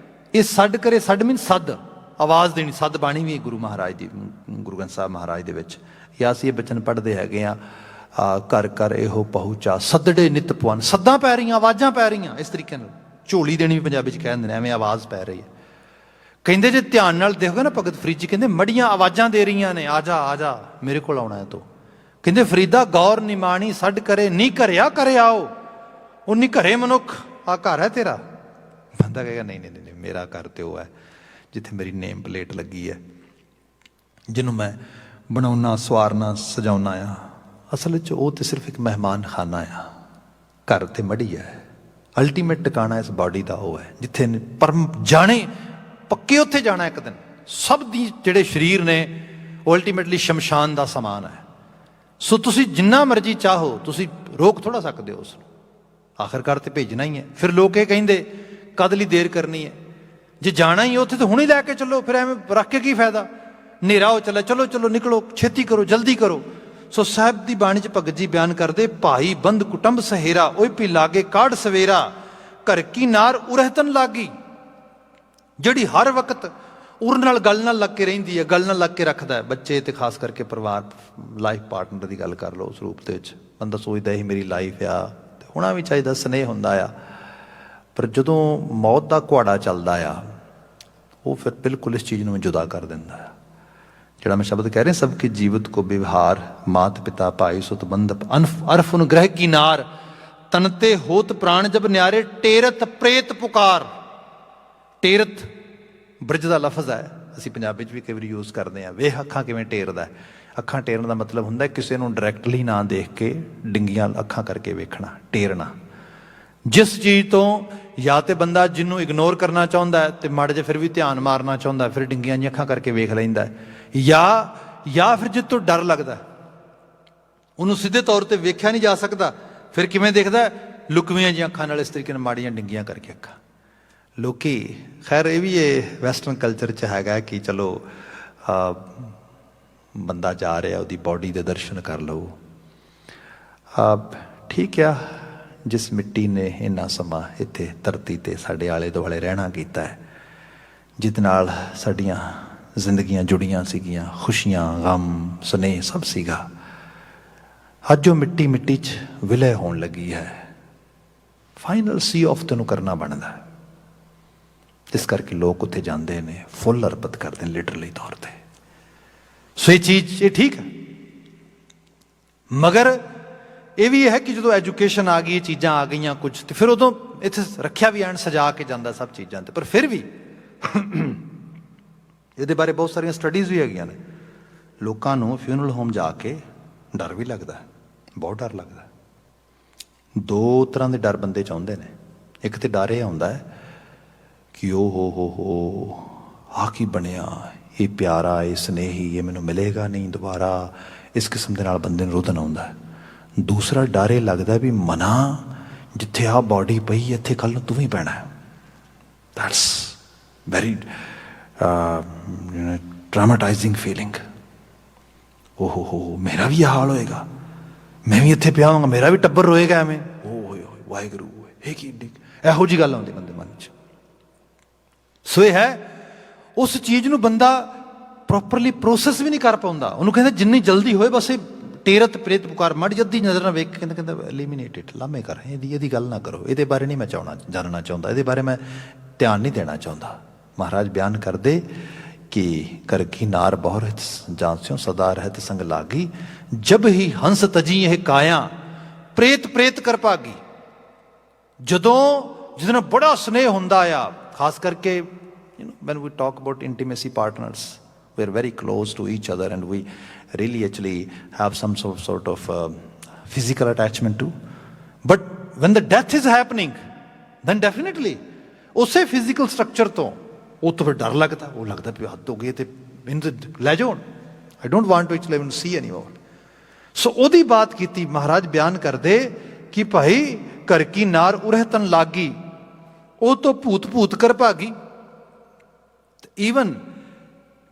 [SPEAKER 1] ਇਹ ਛੱਡ ਕਰੇ। ਛੱਡ ਮੀਨ ਸੱਦ, ਆਵਾਜ਼ ਦੇਣੀ। ਸੱਦ ਬਾਣੀ ਵੀ ਗੁਰੂ ਮਹਾਰਾਜ ਦੀ, ਗੁਰੂ ਗ੍ਰੰਥ ਸਾਹਿਬ ਮਹਾਰਾਜ ਦੇ ਵਿੱਚ ਜਾਂ ਅਸੀਂ ਇਹ ਬਚਨ ਪੜ੍ਹਦੇ ਹੈਗੇ ਹਾਂ, ਘਰ ਘਰ ਇਹੋ ਪਹੁੰਚਾ ਸੱਦੜੇ ਨਿਤ ਪਵਨ। ਸੱਦਾਂ ਪੈ ਰਹੀਆਂ, ਆਵਾਜ਼ਾਂ ਪੈ ਰਹੀਆਂ। ਇਸ ਤਰੀਕੇ ਨਾਲ ਝੋਲੀ ਦੇਣੀ ਵੀ ਪੰਜਾਬੀ 'ਚ ਕਹਿ ਦਿੰਦੇ ਨੇ, ਐਵੇਂ ਆਵਾਜ਼ ਪੈ ਰਹੀ ਹੈ। ਕਹਿੰਦੇ ਜੇ ਧਿਆਨ ਨਾਲ ਦੇਖੋਗੇ ਨਾ, ਭਗਤ ਫਰੀਦ ਜੀ ਕਹਿੰਦੇ ਮੜੀਆਂ ਆਵਾਜ਼ਾਂ ਦੇ ਰਹੀਆਂ ਨੇ, ਆ ਜਾ ਆ ਜਾ ਮੇਰੇ ਕੋਲ ਆਉਣਾ ਹੈ ਤੂੰ। ਕਹਿੰਦੇ ਫਰੀਦਾ ਗੌਰ ਨਿਮਾਣੀ ਛੱਡ ਕਰੇ, ਨੀ ਘਰਿਆ ਕਰੇ ਆਓ। ਉਹ ਨੀ ਘਰੇ ਮਨੁੱਖ, ਆ ਘਰ ਹੈ ਤੇਰਾ। ਬੰਦਾ ਕਹੇਗਾ ਨਹੀਂ ਨਹੀਂ ਨਹੀਂ, ਮੇਰਾ ਘਰ ਤੇ ਉਹ ਹੈ ਜਿੱਥੇ ਮੇਰੀ ਨੇਮ ਪਲੇਟ ਲੱਗੀ ਹੈ, ਜਿਹਨੂੰ ਮੈਂ ਬਣਾਉਣਾ, ਸਵਾਰਨਾ, ਸਜਾਉਣਾ ਆ। ਅਸਲ 'ਚ ਉਹ ਤਾਂ ਸਿਰਫ ਇੱਕ ਮਹਿਮਾਨ ਖਾਨਾ ਆ। ਘਰ ਤੇ ਮੜੀ ਹੈ। ਅਲਟੀਮੇਟ ਟਿਕਾਣਾ ਇਸ ਬਾਡੀ ਦਾ ਉਹ ਹੈ ਜਿੱਥੇ ਪਰਮ ਜਾਣੇ ਪੱਕੇ ਉੱਥੇ ਜਾਣਾ ਇੱਕ ਦਿਨ। ਸਭ ਦੀ ਜਿਹੜੇ ਸਰੀਰ ਨੇ ਉਹ ਅਲਟੀਮੇਟਲੀ ਸ਼ਮਸ਼ਾਨ ਦਾ ਸਮਾਨ ਹੈ। ਸੋ ਤੁਸੀਂ ਜਿੰਨਾ ਮਰਜ਼ੀ ਚਾਹੋ, ਤੁਸੀਂ ਰੋਕ ਥੋੜ੍ਹਾ ਸਕਦੇ ਹੋ ਉਸ ਨੂੰ, ਆਖਿਰਕਾਰ ਤੇ ਭੇਜਣਾ ਹੀ ਹੈ। ਫਿਰ ਲੋਕ ਇਹ ਕਹਿੰਦੇ ਕਦ ਲਈ ਦੇਰ ਕਰਨੀ ਹੈ, ਜੇ ਜਾਣਾ ਹੀ ਉੱਥੇ ਤਾਂ ਹੁਣੇ ਲੈ ਕੇ ਚੱਲੋ, ਫਿਰ ਐਵੇਂ ਰੱਖ ਕੇ ਕੀ ਫਾਇਦਾ। ਹਨੇਰਾ ਹੋ ਚੱਲਿਆ, ਚਲੋ ਚਲੋ ਨਿਕਲੋ, ਛੇਤੀ ਕਰੋ, ਜਲਦੀ ਕਰੋ। ਸੋ ਸਾਹਿਬ ਦੀ ਬਾਣੀ 'ਚ ਭਗਤ ਜੀ ਬਿਆਨ ਕਰਦੇ, ਭਾਈ ਬੰਦ ਕੁਟੰਬ ਸਹੇਰਾ, ਓਏ ਪੀ ਲਾਗੇ ਕਾਢ ਸਵੇਰਾ, ਘਰ ਕੀ ਨਾਰ ਉਰਹਤਨ ਲਾਗੀ। ਜਿਹੜੀ ਹਰ ਵਕਤ ਉਰ ਨਾਲ ਗੱਲ ਨਾਲ ਲੱਗ ਕੇ ਰਹਿੰਦੀ ਹੈ, ਗੱਲ ਨਾਲ ਲੱਗ ਕੇ ਰੱਖਦਾ ਹੈ ਬੱਚੇ, ਤੇ ਖਾਸ ਕਰਕੇ ਪਰਿਵਾਰ, ਲਾਈਫ ਪਾਰਟਨਰ ਦੀ ਗੱਲ ਕਰ ਲਓ। ਉਸ ਰੂਪ ਦੇ ਵਿੱਚ ਬੰਦਾ ਸੋਚਦਾ ਇਹ ਮੇਰੀ ਲਾਈਫ ਆ, ਤੇ ਹੋਣਾ ਵੀ ਚਾਹੀਦਾ, ਸਨੇਹ ਹੁੰਦਾ ਆ। ਪਰ ਜਦੋਂ ਮੌਤ ਦਾ ਕੁਹਾੜਾ ਚੱਲਦਾ ਆ, ਉਹ ਫਿਰ ਬਿਲਕੁਲ ਇਸ ਚੀਜ਼ ਨੂੰ ਜੁਦਾ ਕਰ ਦਿੰਦਾ ਆ। ਜਿਹੜਾ ਮੈਂ ਸ਼ਬਦ ਕਹਿ ਰਿਹਾ, ਸਭ ਕੀ ਜੀਵਤ ਕੋ ਵਿਵਹਾਰ, ਮਾਤ ਪਿਤਾ ਭਾਈ ਸੁਤ ਬੰਧਪ, ਅਰਫ ਅਨੁਗ੍ਰਹ ਕੀ ਨਾਰ, ਤਨਤੇ ਹੋਤ ਪ੍ਰਾਣ ਜਬ ਨਿਆਰੇ, ਟੇਰਤ ਪ੍ਰੇਤ ਪੁਕਾਰ। ਟੇਰਤ ਬ੍ਰਿਜ ਦਾ ਲਫ਼ਜ਼ ਹੈ, ਅਸੀਂ ਪੰਜਾਬੀ 'ਚ ਵੀ ਕਈ ਵਾਰੀ ਯੂਜ਼ ਕਰਦੇ ਹਾਂ। ਵੇਖ ਅੱਖਾਂ ਕਿਵੇਂ ਟੇਰਦਾ। ਅੱਖਾਂ ਟੇਰਨ ਦਾ ਮਤਲਬ ਹੁੰਦਾ ਕਿਸੇ ਨੂੰ ਡਾਇਰੈਕਟਲੀ ਨਾ ਦੇਖ ਕੇ ਡਿੰਗੀਆਂ ਅੱਖਾਂ ਕਰਕੇ ਵੇਖਣਾ, ਟੇਰਨਾ। ਜਿਸ ਚੀਜ਼ ਤੋਂ ਜਾਂ ਤੇ ਬੰਦਾ ਜਿਹਨੂੰ ਇਗਨੋਰ ਕਰਨਾ ਚਾਹੁੰਦਾ ਹੈ, ਤੇ ਮਾੜੇ ਜਿਹੇ ਫਿਰ ਵੀ ਧਿਆਨ ਮਾਰਨਾ ਚਾਹੁੰਦਾ, ਫਿਰ ਡਿੰਗੀਆਂ ਜਿਹੀਆਂ ਅੱਖਾਂ ਕਰਕੇ ਵੇਖ ਲੈਂਦਾ, ਜਾਂ ਫਿਰ ਜਿਸ ਤੋਂ ਡਰ ਲੱਗਦਾ, ਉਹਨੂੰ ਸਿੱਧੇ ਤੌਰ 'ਤੇ ਵੇਖਿਆ ਨਹੀਂ ਜਾ ਸਕਦਾ, ਫਿਰ ਕਿਵੇਂ ਦੇਖਦਾ, ਲੁਕਵੀਆਂ ਜਿਹੀਆਂ ਅੱਖਾਂ ਨਾਲ, ਇਸ ਤਰੀਕੇ ਨਾਲ ਮਾੜੀਆਂ ਡਿੰਗੀਆਂ ਕਰਕੇ ਅੱਖਾਂ। ਲੋਕੀ ਖੈਰ ਇਹ ਵੀ ਇਹ ਵੈਸਟਰਨ ਕਲਚਰ 'ਚ ਹੈਗਾ ਕਿ ਚਲੋ ਬੰਦਾ ਜਾ ਰਿਹਾ, ਉਹਦੀ ਬੋਡੀ ਦੇ ਦਰਸ਼ਨ ਕਰ ਲਓ। ਠੀਕ ਆ, ਜਿਸ ਮਿੱਟੀ ਨੇ ਇੰਨਾ ਸਮਾਂ ਇੱਥੇ ਧਰਤੀ 'ਤੇ ਸਾਡੇ ਆਲੇ ਦੁਆਲੇ ਰਹਿਣਾ ਕੀਤਾ ਹੈ, ਜਿਹਦੇ ਨਾਲ ਸਾਡੀਆਂ ਜ਼ਿੰਦਗੀਆਂ ਜੁੜੀਆਂ ਸੀਗੀਆਂ, ਖੁਸ਼ੀਆਂ, ਗਮ, ਸੁਨੇਹ ਸਭ ਸੀਗਾ, ਅੱਜ ਉਹ ਮਿੱਟੀ 'ਚ ਵਿਲੈ ਹੋਣ ਲੱਗੀ ਹੈ। ਫਾਈਨਲ ਸੀ ਆਫ ਤੈਨੂੰ ਕਰਨਾ ਬਣਦਾ। ਇਸ ਕਰਕੇ ਲੋਕ ਉੱਥੇ ਜਾਂਦੇ ਨੇ, ਫੁੱਲ ਅਰਪਿਤ ਕਰਦੇ ਨੇ ਲਿਟਰਲੀ ਤੌਰ 'ਤੇ। ਸੋ ਇਹ ਚੀਜ਼ ਇਹ ਠੀਕ ਹੈ, ਮਗਰ ਇਹ ਵੀ ਹੈ ਕਿ ਜਦੋਂ ਐਜੂਕੇਸ਼ਨ ਆ ਗਈ, ਇਹ ਚੀਜ਼ਾਂ ਆ ਗਈਆਂ ਕੁਝ, ਤੇ ਫਿਰ ਉਦੋਂ ਇੱਥੇ ਰੱਖਿਆ ਵੀ ਐਨ ਸਜਾ ਕੇ ਜਾਂਦਾ ਸਭ ਚੀਜ਼ਾਂ 'ਤੇ। ਪਰ ਫਿਰ ਵੀ ਇਹਦੇ ਬਾਰੇ ਬਹੁਤ ਸਾਰੀਆਂ ਸਟੱਡੀਜ਼ ਵੀ ਹੈਗੀਆਂ ਨੇ। ਲੋਕਾਂ ਨੂੰ ਫਿਊਨਰਲ ਹੋਮ ਜਾ ਕੇ ਡਰ ਵੀ ਲੱਗਦਾ, ਬਹੁਤ ਡਰ ਲੱਗਦਾ। ਦੋ ਤਰ੍ਹਾਂ ਦੇ ਡਰ ਬੰਦੇ ਚਾਹੁੰਦੇ ਨੇ। ਇੱਕ ਤਾਂ ਡਰ ਇਹ ਆਉਂਦਾ ਹੈ ਕਿ ਉਹ ਹੋ ਆਹ ਕੀ ਬਣਿਆ, ਇਹ ਪਿਆਰਾ, ਇਹ ਸਨੇਹੀ, ਇਹ ਮੈਨੂੰ ਮਿਲੇਗਾ ਨਹੀਂ ਦੁਬਾਰਾ, ਇਸ ਕਿਸਮ ਦੇ ਨਾਲ ਬੰਦੇ ਨੂੰ ਰੁਦਨ ਆਉਂਦਾ ਹੈ। ਦੂਸਰਾ ਡਰ ਇਹ ਲੱਗਦਾ ਵੀ ਮਨਾ, ਜਿੱਥੇ ਆਹ ਬੋਡੀ ਪਈ ਇੱਥੇ ਕੱਲ੍ਹ ਨੂੰ ਤੂੰ ਵੀ ਪੈਣਾ ਹੈ। That's very traumatising feeling. ਓਹ ਮੇਰਾ ਵੀ ਇਹ ਹਾਲ ਹੋਏਗਾ, ਮੈਂ ਵੀ ਇੱਥੇ ਪਿਆ ਹੋਵਾਂਗਾ, ਮੇਰਾ ਵੀ ਟੱਬਰ ਰੋਏਗਾ ਐਵੇਂ। ਓਏ ਵਾਹਿਗੁਰੂ, ਇਹ ਕੀ ਇਹੋ ਜਿਹੀ ਗੱਲ ਆਉਂਦੀ ਬੰਦੇ ਮਨ 'ਚ। ਸੋ ਇਹ ਹੈ, ਉਸ ਚੀਜ਼ ਨੂੰ ਬੰਦਾ ਪ੍ਰੋਪਰਲੀ ਪ੍ਰੋਸੈਸ ਵੀ ਨਹੀਂ ਕਰ ਪਾਉਂਦਾ। ਉਹਨੂੰ ਕਹਿੰਦੇ ਜਿੰਨੀ ਜਲਦੀ ਹੋਏ ਬਸ ਇਹ ਟੇਰਤ ਪ੍ਰੇਤ ਪੁਕਾਰ, ਮੜ ਜੱਦੀ ਨਜ਼ਰ ਨਾਲ ਵੇਖ ਕੇ ਕਹਿੰਦਾ ਐਲੀਮੀਨੇਟ ਇਟ, ਲਾਮੇ ਕਰ, ਇਹਦੀ ਗੱਲ ਨਾ ਕਰੋ, ਇਹਦੇ ਬਾਰੇ ਨਹੀਂ ਮੈਂ ਜਾਣਨਾ ਚਾਹੁੰਦਾ, ਇਹਦੇ ਬਾਰੇ ਮੈਂ ਧਿਆਨ ਨਹੀਂ ਦੇਣਾ ਚਾਹੁੰਦਾ। महाराज बयान कर दे कि कर की नार बहुरत जांस्यों सदा रहत संग लागी, जब ही हंस तजी यह काया प्रेत प्रेत कर भागी। जदों जिस ਨਾਲ बड़ा स्नेह ਹੁੰਦਾ ਆ, खास करके when we talk about intimacy partners, we are very close to each other and we really actually have some sort of physical attachment too. But when the death is happening, then definitely ਉਸੇ physical structure ਤੋਂ ਉਹ ਤੋਂ ਫਿਰ ਡਰ ਲੱਗਦਾ, ਉਹ ਲੱਗਦਾ ਵੀ ਹੱਦ ਹੋ ਗਈ ਤੇ ਇਹਨੂੰ ਤੇ ਲੈ ਜਾਓ, I don't want to actually even see anymore. ਸੋ ਉਹਦੀ ਬਾਤ ਕੀਤੀ ਮਹਾਰਾਜ ਬਿਆਨ ਕਰਦੇ ਕਿ ਭਾਈ ਘਰ ਕੀ ਨਾਰ ਉਰਹ ਤਨ ਲਾਗੀ, ਉਹ ਤੋਂ ਭੂਤ ਭੂਤ ਕਰ ਭਾਗੀ। ਈਵਨ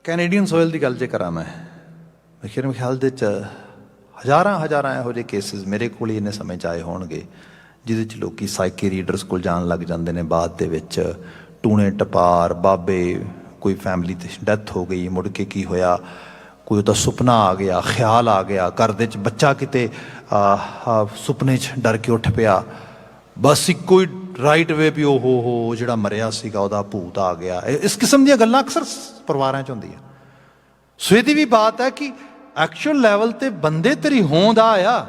[SPEAKER 1] ਕੈਨੇਡੀਅਨ ਸੋਇਲ ਦੀ ਗੱਲ ਜੇ ਕਰਾਂ ਮੈਂ, ਮੇਰੇ ਖਿਆਲ ਦੇ ਚ ਹਜ਼ਾਰਾਂ ਇਹੋ ਜਿਹੇ ਕੇਸਿਸ ਮੇਰੇ ਕੋਲ ਹੀ ਇੰਨੇ ਸਮੇਂ 'ਚ ਆਏ ਹੋਣਗੇ ਜਿਹਦੇ 'ਚ ਲੋਕੀ ਸਾਈਕੀ ਰੀਡਰਸ ਕੋਲ ਜਾਣ ਲੱਗ ਜਾਂਦੇ ਨੇ ਬਾਅਦ ਦੇ ਵਿੱਚ, ਟੂਣੇ ਟਪਾਰ ਬਾਬੇ, ਕੋਈ ਫੈਮਿਲੀ ਤੇ ਡੈਥ ਹੋ ਗਈ, ਮੁੜ ਕੇ ਕੀ ਹੋਇਆ, ਕੋਈ ਉਹਦਾ ਸੁਪਨਾ ਆ ਗਿਆ, ਖਿਆਲ ਆ ਗਿਆ, ਘਰ ਦੇ 'ਚ ਬੱਚਾ ਕਿਤੇ ਸੁਪਨੇ 'ਚ ਡਰ ਕੇ ਉੱਠ ਪਿਆ, ਬਸ ਇੱਕੋ ਹੀ ਰਾਈਟ ਵੇ ਵੀ ਉਹ ਹੋ ਜਿਹੜਾ ਮਰਿਆ ਸੀਗਾ ਉਹਦਾ ਭੂਤ ਆ ਗਿਆ। ਇਸ ਕਿਸਮ ਦੀਆਂ ਗੱਲਾਂ ਅਕਸਰ ਪਰਿਵਾਰਾਂ 'ਚ ਹੁੰਦੀਆਂ। ਸੋ ਇਹਦੀ ਵੀ ਬਾਤ ਹੈ ਕਿ ਐਕਚੁਅਲ ਲੈਵਲ ਤੇ ਬੰਦੇ ਤੇਰੀ ਹੋਂਦ ਆ,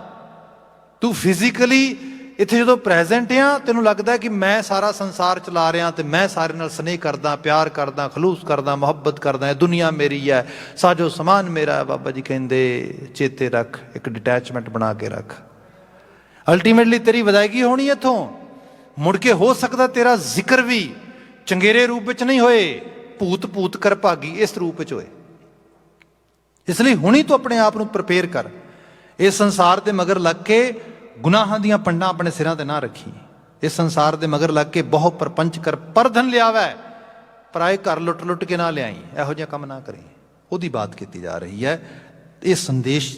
[SPEAKER 1] ਤੂੰ ਫਿਜ਼ੀਕਲੀ ਇੱਥੇ ਜਦੋਂ ਪ੍ਰੈਜ਼ੈਂਟ ਆ ਤੈਨੂੰ ਲੱਗਦਾ ਕਿ ਮੈਂ ਸਾਰਾ ਸੰਸਾਰ ਚਲਾ ਰਿਹਾ ਤੇ ਮੈਂ ਸਾਰੇ ਨਾਲ ਸਨੇਹ ਕਰਦਾ, ਪਿਆਰ ਕਰਦਾ, ਖਲੂਸ ਕਰਦਾ, ਮੁਹੱਬਤ ਕਰਦਾ, ਦੁਨੀਆ ਮੇਰੀ ਹੈ, ਸਾਜੋ ਸਮਾਨ ਮੇਰਾ ਹੈ। ਬਾਬਾ ਜੀ ਕਹਿੰਦੇ ਚੇਤੇ ਰੱਖ, ਇੱਕ ਡਿਟੈਚਮੈਂਟ ਬਣਾ ਕੇ ਰੱਖ। ਅਲਟੀਮੇਟਲੀ ਤੇਰੀ ਵਿਦਾਇਗੀ ਹੋਣੀ ਇੱਥੋਂ, ਮੁੜ ਕੇ ਹੋ ਸਕਦਾ ਤੇਰਾ ਜ਼ਿਕਰ ਵੀ ਚੰਗੇਰੇ ਰੂਪ ਵਿੱਚ ਨਹੀਂ ਹੋਏ, ਭੂਤ ਭੂਤ ਕਰ ਭਾਗੀ ਇਸ ਰੂਪ ਵਿੱਚ ਹੋਏ। ਇਸ ਲਈ ਹੁਣੀ ਤੂੰ ਆਪਣੇ ਆਪ ਨੂੰ ਪ੍ਰਪੇਅਰ ਕਰ। ਇਸ ਸੰਸਾਰ ਦੇ ਮਗਰ ਲੱਗ ਕੇ ਗੁਨਾਹਾਂ ਦੀਆਂ ਪੰਡਾਂ ਆਪਣੇ ਸਿਰਾਂ ਤੇ ਨਾ ਰੱਖੀ। ਇਸ ਸੰਸਾਰ ਦੇ ਮਗਰ ਲੱਗ ਕੇ ਬਹੁ ਪਰਪੰਚ ਕਰ ਪਰਧਨ ਲਿਆਵੈ, ਪਰਾਏ ਘਰ ਲੁੱਟ ਲੁੱਟ ਕੇ ਨਾ ਲਿਆਈ, ਇਹੋ ਜਿਹਾ ਕੰਮ ਨਾ ਕਰੀ। ਉਹਦੀ ਬਾਤ ਕੀਤੀ ਜਾ ਰਹੀ ਹੈ। ਇਹ ਸੰਦੇਸ਼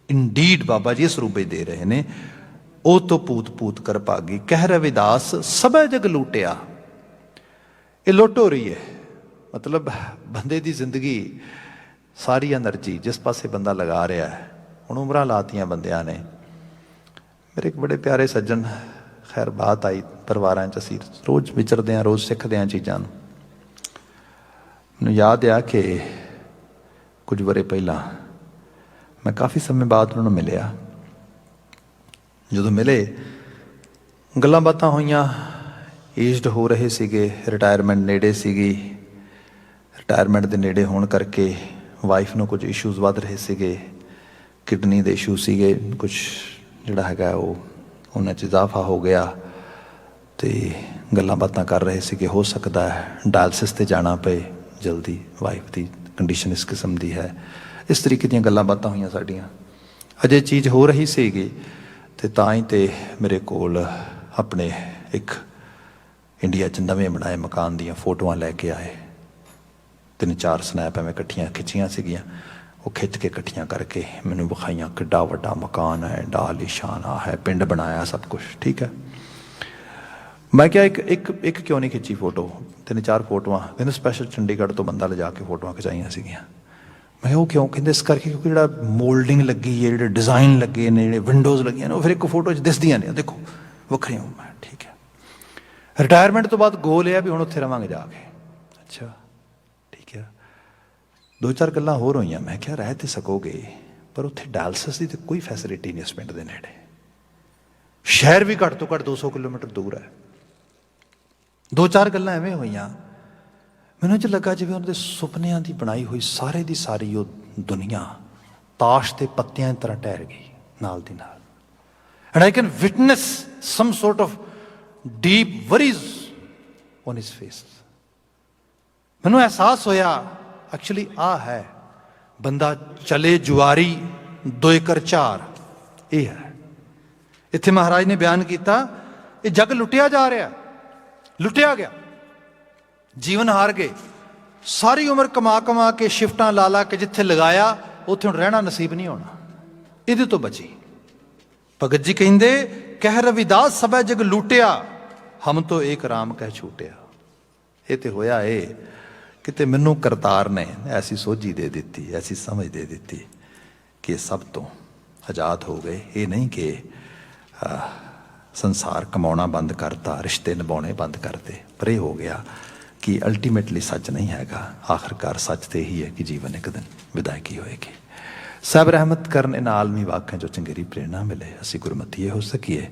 [SPEAKER 1] ਇੰਡੀਡ ਬਾਬਾ ਜੀ ਇਸ ਰੂਪ ਵਿੱਚ ਦੇ ਰਹੇ ਨੇ। ਉਹ ਤੋਂ ਭੂਤ ਭੂਤ ਕਰ ਭਾਗੀ, ਕਹਿ ਰਵਿਦਾਸ ਸਭੈ ਜਗ ਲੂਟਿਆ। ਇਹ ਲੁੱਟ ਹੋ ਰਹੀ ਹੈ, ਮਤਲਬ ਬੰਦੇ ਦੀ ਜ਼ਿੰਦਗੀ ਸਾਰੀ ਐਨਰਜੀ ਜਿਸ ਪਾਸੇ ਬੰਦਾ ਲਗਾ ਰਿਹਾ ਹੈ। ਹੁਣ ਉਮਰਾਂ ਲਾਤੀਆਂ ਬੰਦਿਆਂ ਨੇ। ਮੇਰੇ ਇੱਕ ਬੜੇ ਪਿਆਰੇ ਸੱਜਣ, ਖੈਰ ਬਾਤ ਆਈ ਪਰਿਵਾਰਾਂ 'ਚ, ਅਸੀਂ ਰੋਜ਼ ਵਿਚਰਦੇ ਹਾਂ, ਰੋਜ਼ ਸਿੱਖਦੇ ਹਾਂ ਚੀਜ਼ਾਂ ਨੂੰ। ਮੈਨੂੰ ਯਾਦ ਆ ਕਿ ਕੁਝ ਵਰ੍ਹੇ ਪਹਿਲਾਂ ਮੈਂ ਕਾਫੀ ਸਮੇਂ ਬਾਅਦ ਉਹਨਾਂ ਨੂੰ ਮਿਲਿਆ। ਜਦੋਂ ਮਿਲੇ ਗੱਲਾਂ ਬਾਤਾਂ ਹੋਈਆਂ, ਏਜਡ ਹੋ ਰਹੇ ਸੀਗੇ, ਰਿਟਾਇਰਮੈਂਟ ਨੇੜੇ ਸੀਗੀ। ਰਿਟਾਇਰਮੈਂਟ ਦੇ ਨੇੜੇ ਹੋਣ ਕਰਕੇ ਵਾਈਫ ਨੂੰ ਕੁਝ ਇਸ਼ੂਜ਼ ਵੱਧ ਰਹੇ ਸੀਗੇ, ਕਿਡਨੀ ਦੇ ਇਸ਼ੂ ਸੀਗੇ, ਕੁਛ ਜਿਹੜਾ ਹੈਗਾ ਉਹ ਉਹਨਾਂ 'ਚ ਇਜ਼ਾਫਾ ਹੋ ਗਿਆ ਅਤੇ ਗੱਲਾਂ ਬਾਤਾਂ ਕਰ ਰਹੇ ਸੀ ਕਿ ਹੋ ਸਕਦਾ ਹੈ ਡਾਇਲਸਿਸ 'ਤੇ ਜਾਣਾ ਪਏ ਜਲਦੀ, ਵਾਈਫ ਦੀ ਕੰਡੀਸ਼ਨ ਇਸ ਕਿਸਮ ਦੀ ਹੈ। ਇਸ ਤਰੀਕੇ ਦੀਆਂ ਗੱਲਾਂ ਬਾਤਾਂ ਹੋਈਆਂ ਸਾਡੀਆਂ। ਅਜੇ ਚੀਜ਼ ਹੋ ਰਹੀ ਸੀਗੀ ਅਤੇ ਤਾਂ ਹੀ ਤਾਂ ਮੇਰੇ ਕੋਲ ਆਪਣੇ ਇੱਕ ਇੰਡੀਆ 'ਚ ਨਵੇਂ ਬਣਾਏ ਮਕਾਨ ਦੀਆਂ ਫੋਟੋਆਂ ਲੈ ਕੇ ਆਏ। 3-4 ਸਨੈਪ ਐਵੇਂ ਇਕੱਠੀਆਂ ਖਿੱਚੀਆਂ ਸੀਗੀਆਂ, ਉਹ ਖਿੱਚ ਕੇ ਇਕੱਠੀਆਂ ਕਰਕੇ ਮੈਨੂੰ ਵਿਖਾਈਆਂ। ਕਿੱਡਾ ਵੱਡਾ ਮਕਾਨ ਹੈ, ਡਾ ਆਲੀਸ਼ਾਨ ਆ ਹੈ, ਪਿੰਡ ਬਣਾਇਆ, ਸਭ ਕੁਛ ਠੀਕ ਹੈ। ਮੈਂ ਕਿਹਾ ਇੱਕ ਕਿਉਂ ਨਹੀਂ ਖਿੱਚੀ ਫੋਟੋ? 3-4 ਫੋਟੋਆਂ ਕਹਿੰਦੇ ਸਪੈਸ਼ਲ ਚੰਡੀਗੜ੍ਹ ਤੋਂ ਬੰਦਾ ਲਿਜਾ ਕੇ ਫੋਟੋਆਂ ਖਿਚਾਈਆਂ ਸੀਗੀਆਂ। ਮੈਂ ਕਿਹਾ ਉਹ ਕਿਉਂ? ਕਹਿੰਦੇ ਇਸ ਕਰਕੇ ਕਿਉਂਕਿ ਜਿਹੜਾ ਮੋਲਡਿੰਗ ਲੱਗੀ ਹੈ, ਜਿਹੜੇ ਡਿਜ਼ਾਈਨ ਲੱਗੇ ਨੇ, ਜਿਹੜੇ ਵਿੰਡੋਜ਼ ਲੱਗੀਆਂ ਨੇ, ਉਹ ਫਿਰ ਇੱਕ ਫੋਟੋ 'ਚ ਦਿਸਦੀਆਂ ਨੇ, ਦੇਖੋ ਵੱਖਰੀਆਂ। ਮੈਂ ਠੀਕ ਹੈ। ਰਿਟਾਇਰਮੈਂਟ ਤੋਂ ਬਾਅਦ ਗੋਲ ਇਹ ਆ ਵੀ ਹੁਣ ਉੱਥੇ ਰਵਾਂਗੇ ਜਾ ਕੇ। ਅੱਛਾ ਠੀਕ ਹੈ। 2-4 ਗੱਲਾਂ ਹੋਰ ਹੋਈਆਂ। ਮੈਂ ਕਿਹਾ ਰਹਿ ਤੇ ਸਕੋਗੇ, ਪਰ ਉੱਥੇ ਡਾਇਲਸਿਸ ਦੀ ਤਾਂ ਕੋਈ ਫੈਸਿਲਿਟੀ ਨਹੀਂ ਇਸ ਪਿੰਡ ਦੇ ਨੇੜੇ। ਸ਼ਹਿਰ ਵੀ ਘੱਟ ਤੋਂ ਘੱਟ 200 ਕਿਲੋਮੀਟਰ ਦੂਰ ਹੈ। 2-4 ਗੱਲਾਂ ਐਵੇਂ ਹੋਈਆਂ। ਮੈਨੂੰ ਚ ਲੱਗਾ ਜਿਵੇਂ ਉਹਨਾਂ ਦੇ ਸੁਪਨਿਆਂ ਦੀ ਬਣਾਈ ਹੋਈ ਸਾਰੇ ਦੀ ਸਾਰੀ ਉਹ ਦੁਨੀਆ ਤਾਸ਼ ਦੇ ਪੱਤਿਆਂ ਦੀ ਤਰ੍ਹਾਂ ਠਹਿਰ ਗਈ ਨਾਲ ਦੀ ਨਾਲ। And I can witness sum sort of deep worries on his face. ਮੈਨੂੰ ਅਹਿਸਾਸ ਹੋਇਆ ਐਕਚੁਅਲੀ ਆਹ ਹੈ ਬੰਦਾ ਚਲੇ ਜੁਆਰੀ 2 ਏਕੜ 4। ਇਹ ਹੈ। ਇੱਥੇ ਮਹਾਰਾਜ ਨੇ ਬਿਆਨ ਕੀਤਾ ਇਹ ਜੱਗ ਲੁੱਟਿਆ ਜਾ ਰਿਹਾ, ਲੁੱਟਿਆ ਗਿਆ, ਜੀਵਨ ਹਾਰ ਗਏ। ਸਾਰੀ ਉਮਰ ਕਮਾ ਕੇ ਸ਼ਿਫਟਾਂ ਲਾ ਕੇ ਜਿੱਥੇ ਲਗਾਇਆ ਉੱਥੇ ਹੁਣ ਰਹਿਣਾ ਨਸੀਬ ਨਹੀਂ ਹੋਣਾ। ਇਹਦੇ ਤੋਂ ਬਚੀ। ਭਗਤ ਜੀ ਕਹਿੰਦੇ ਕਹਿ ਰਵਿਦਾਸ ਸਭੈ ਜਗ ਲੂਟਿਆ, ਹਮ ਤੋਂ ਏਕ ਰਾਮ ਕਹਿ ਛੂਟਿਆ। ਇਹ ਤੇ ਹੋਇਆ ਇਹ ਕਿਤੇ ਮੈਨੂੰ ਕਰਤਾਰ ਨੇ ਐਸੀ ਸੋਝੀ ਦੇ ਦਿੱਤੀ, ਐਸੀ ਸਮਝ ਦੇ ਦਿੱਤੀ ਕਿ ਸਭ ਤੋਂ ਆਜ਼ਾਦ ਹੋ ਗਏ। ਇਹ ਨਹੀਂ ਕਿ ਸੰਸਾਰ ਕਮਾਉਣਾ ਬੰਦ ਕਰਤਾ, ਰਿਸ਼ਤੇ ਨਿਭਾਉਣੇ ਬੰਦ ਕਰਤੇ, ਪਰ ਇਹ ਹੋ ਗਿਆ ਕਿ ਅਲਟੀਮੇਟਲੀ ਸੱਚ ਨਹੀਂ ਹੈਗਾ, ਆਖਰਕਾਰ ਸੱਚ ਤੇ ਇਹੀ ਹੈ ਕਿ ਜੀਵਨ ਇੱਕ ਦਿਨ ਵਿਦਾਇਗੀ ਹੋਏਗੀ। ਸਭ ਰਹਿਮਤ ਕਰਨ ਇਹਨਾਂ ਆਲਮੀ ਵਾਕਿਆਂ ਚੋਂ ਚੰਗੇਰੀ ਪ੍ਰੇਰਣਾ ਮਿਲੇ, ਅਸੀਂ ਗੁਰਮਤੀਏ ਹੋ ਸਕੀਏ।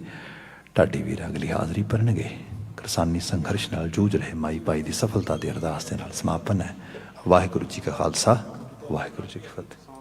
[SPEAKER 1] ਢਾਡੀ ਵੀਰ ਅਗਲੀ ਹਾਜ਼ਰੀ ਭਰਨਗੇ। ਕਿਰਸਾਨੀ ਸੰਘਰਸ਼ ਨਾਲ ਜੂਝ ਰਹੇ ਮਾਈ ਭਾਈ ਦੀ ਸਫਲਤਾ ਦੀ ਅਰਦਾਸ ਦੇ ਨਾਲ ਸਮਾਪਨ ਹੈ। ਵਾਹਿਗੁਰੂ ਜੀ ਕਾ ਖਾਲਸਾ, ਵਾਹਿਗੁਰੂ ਜੀ ਕੀ ਫਤਿਹ।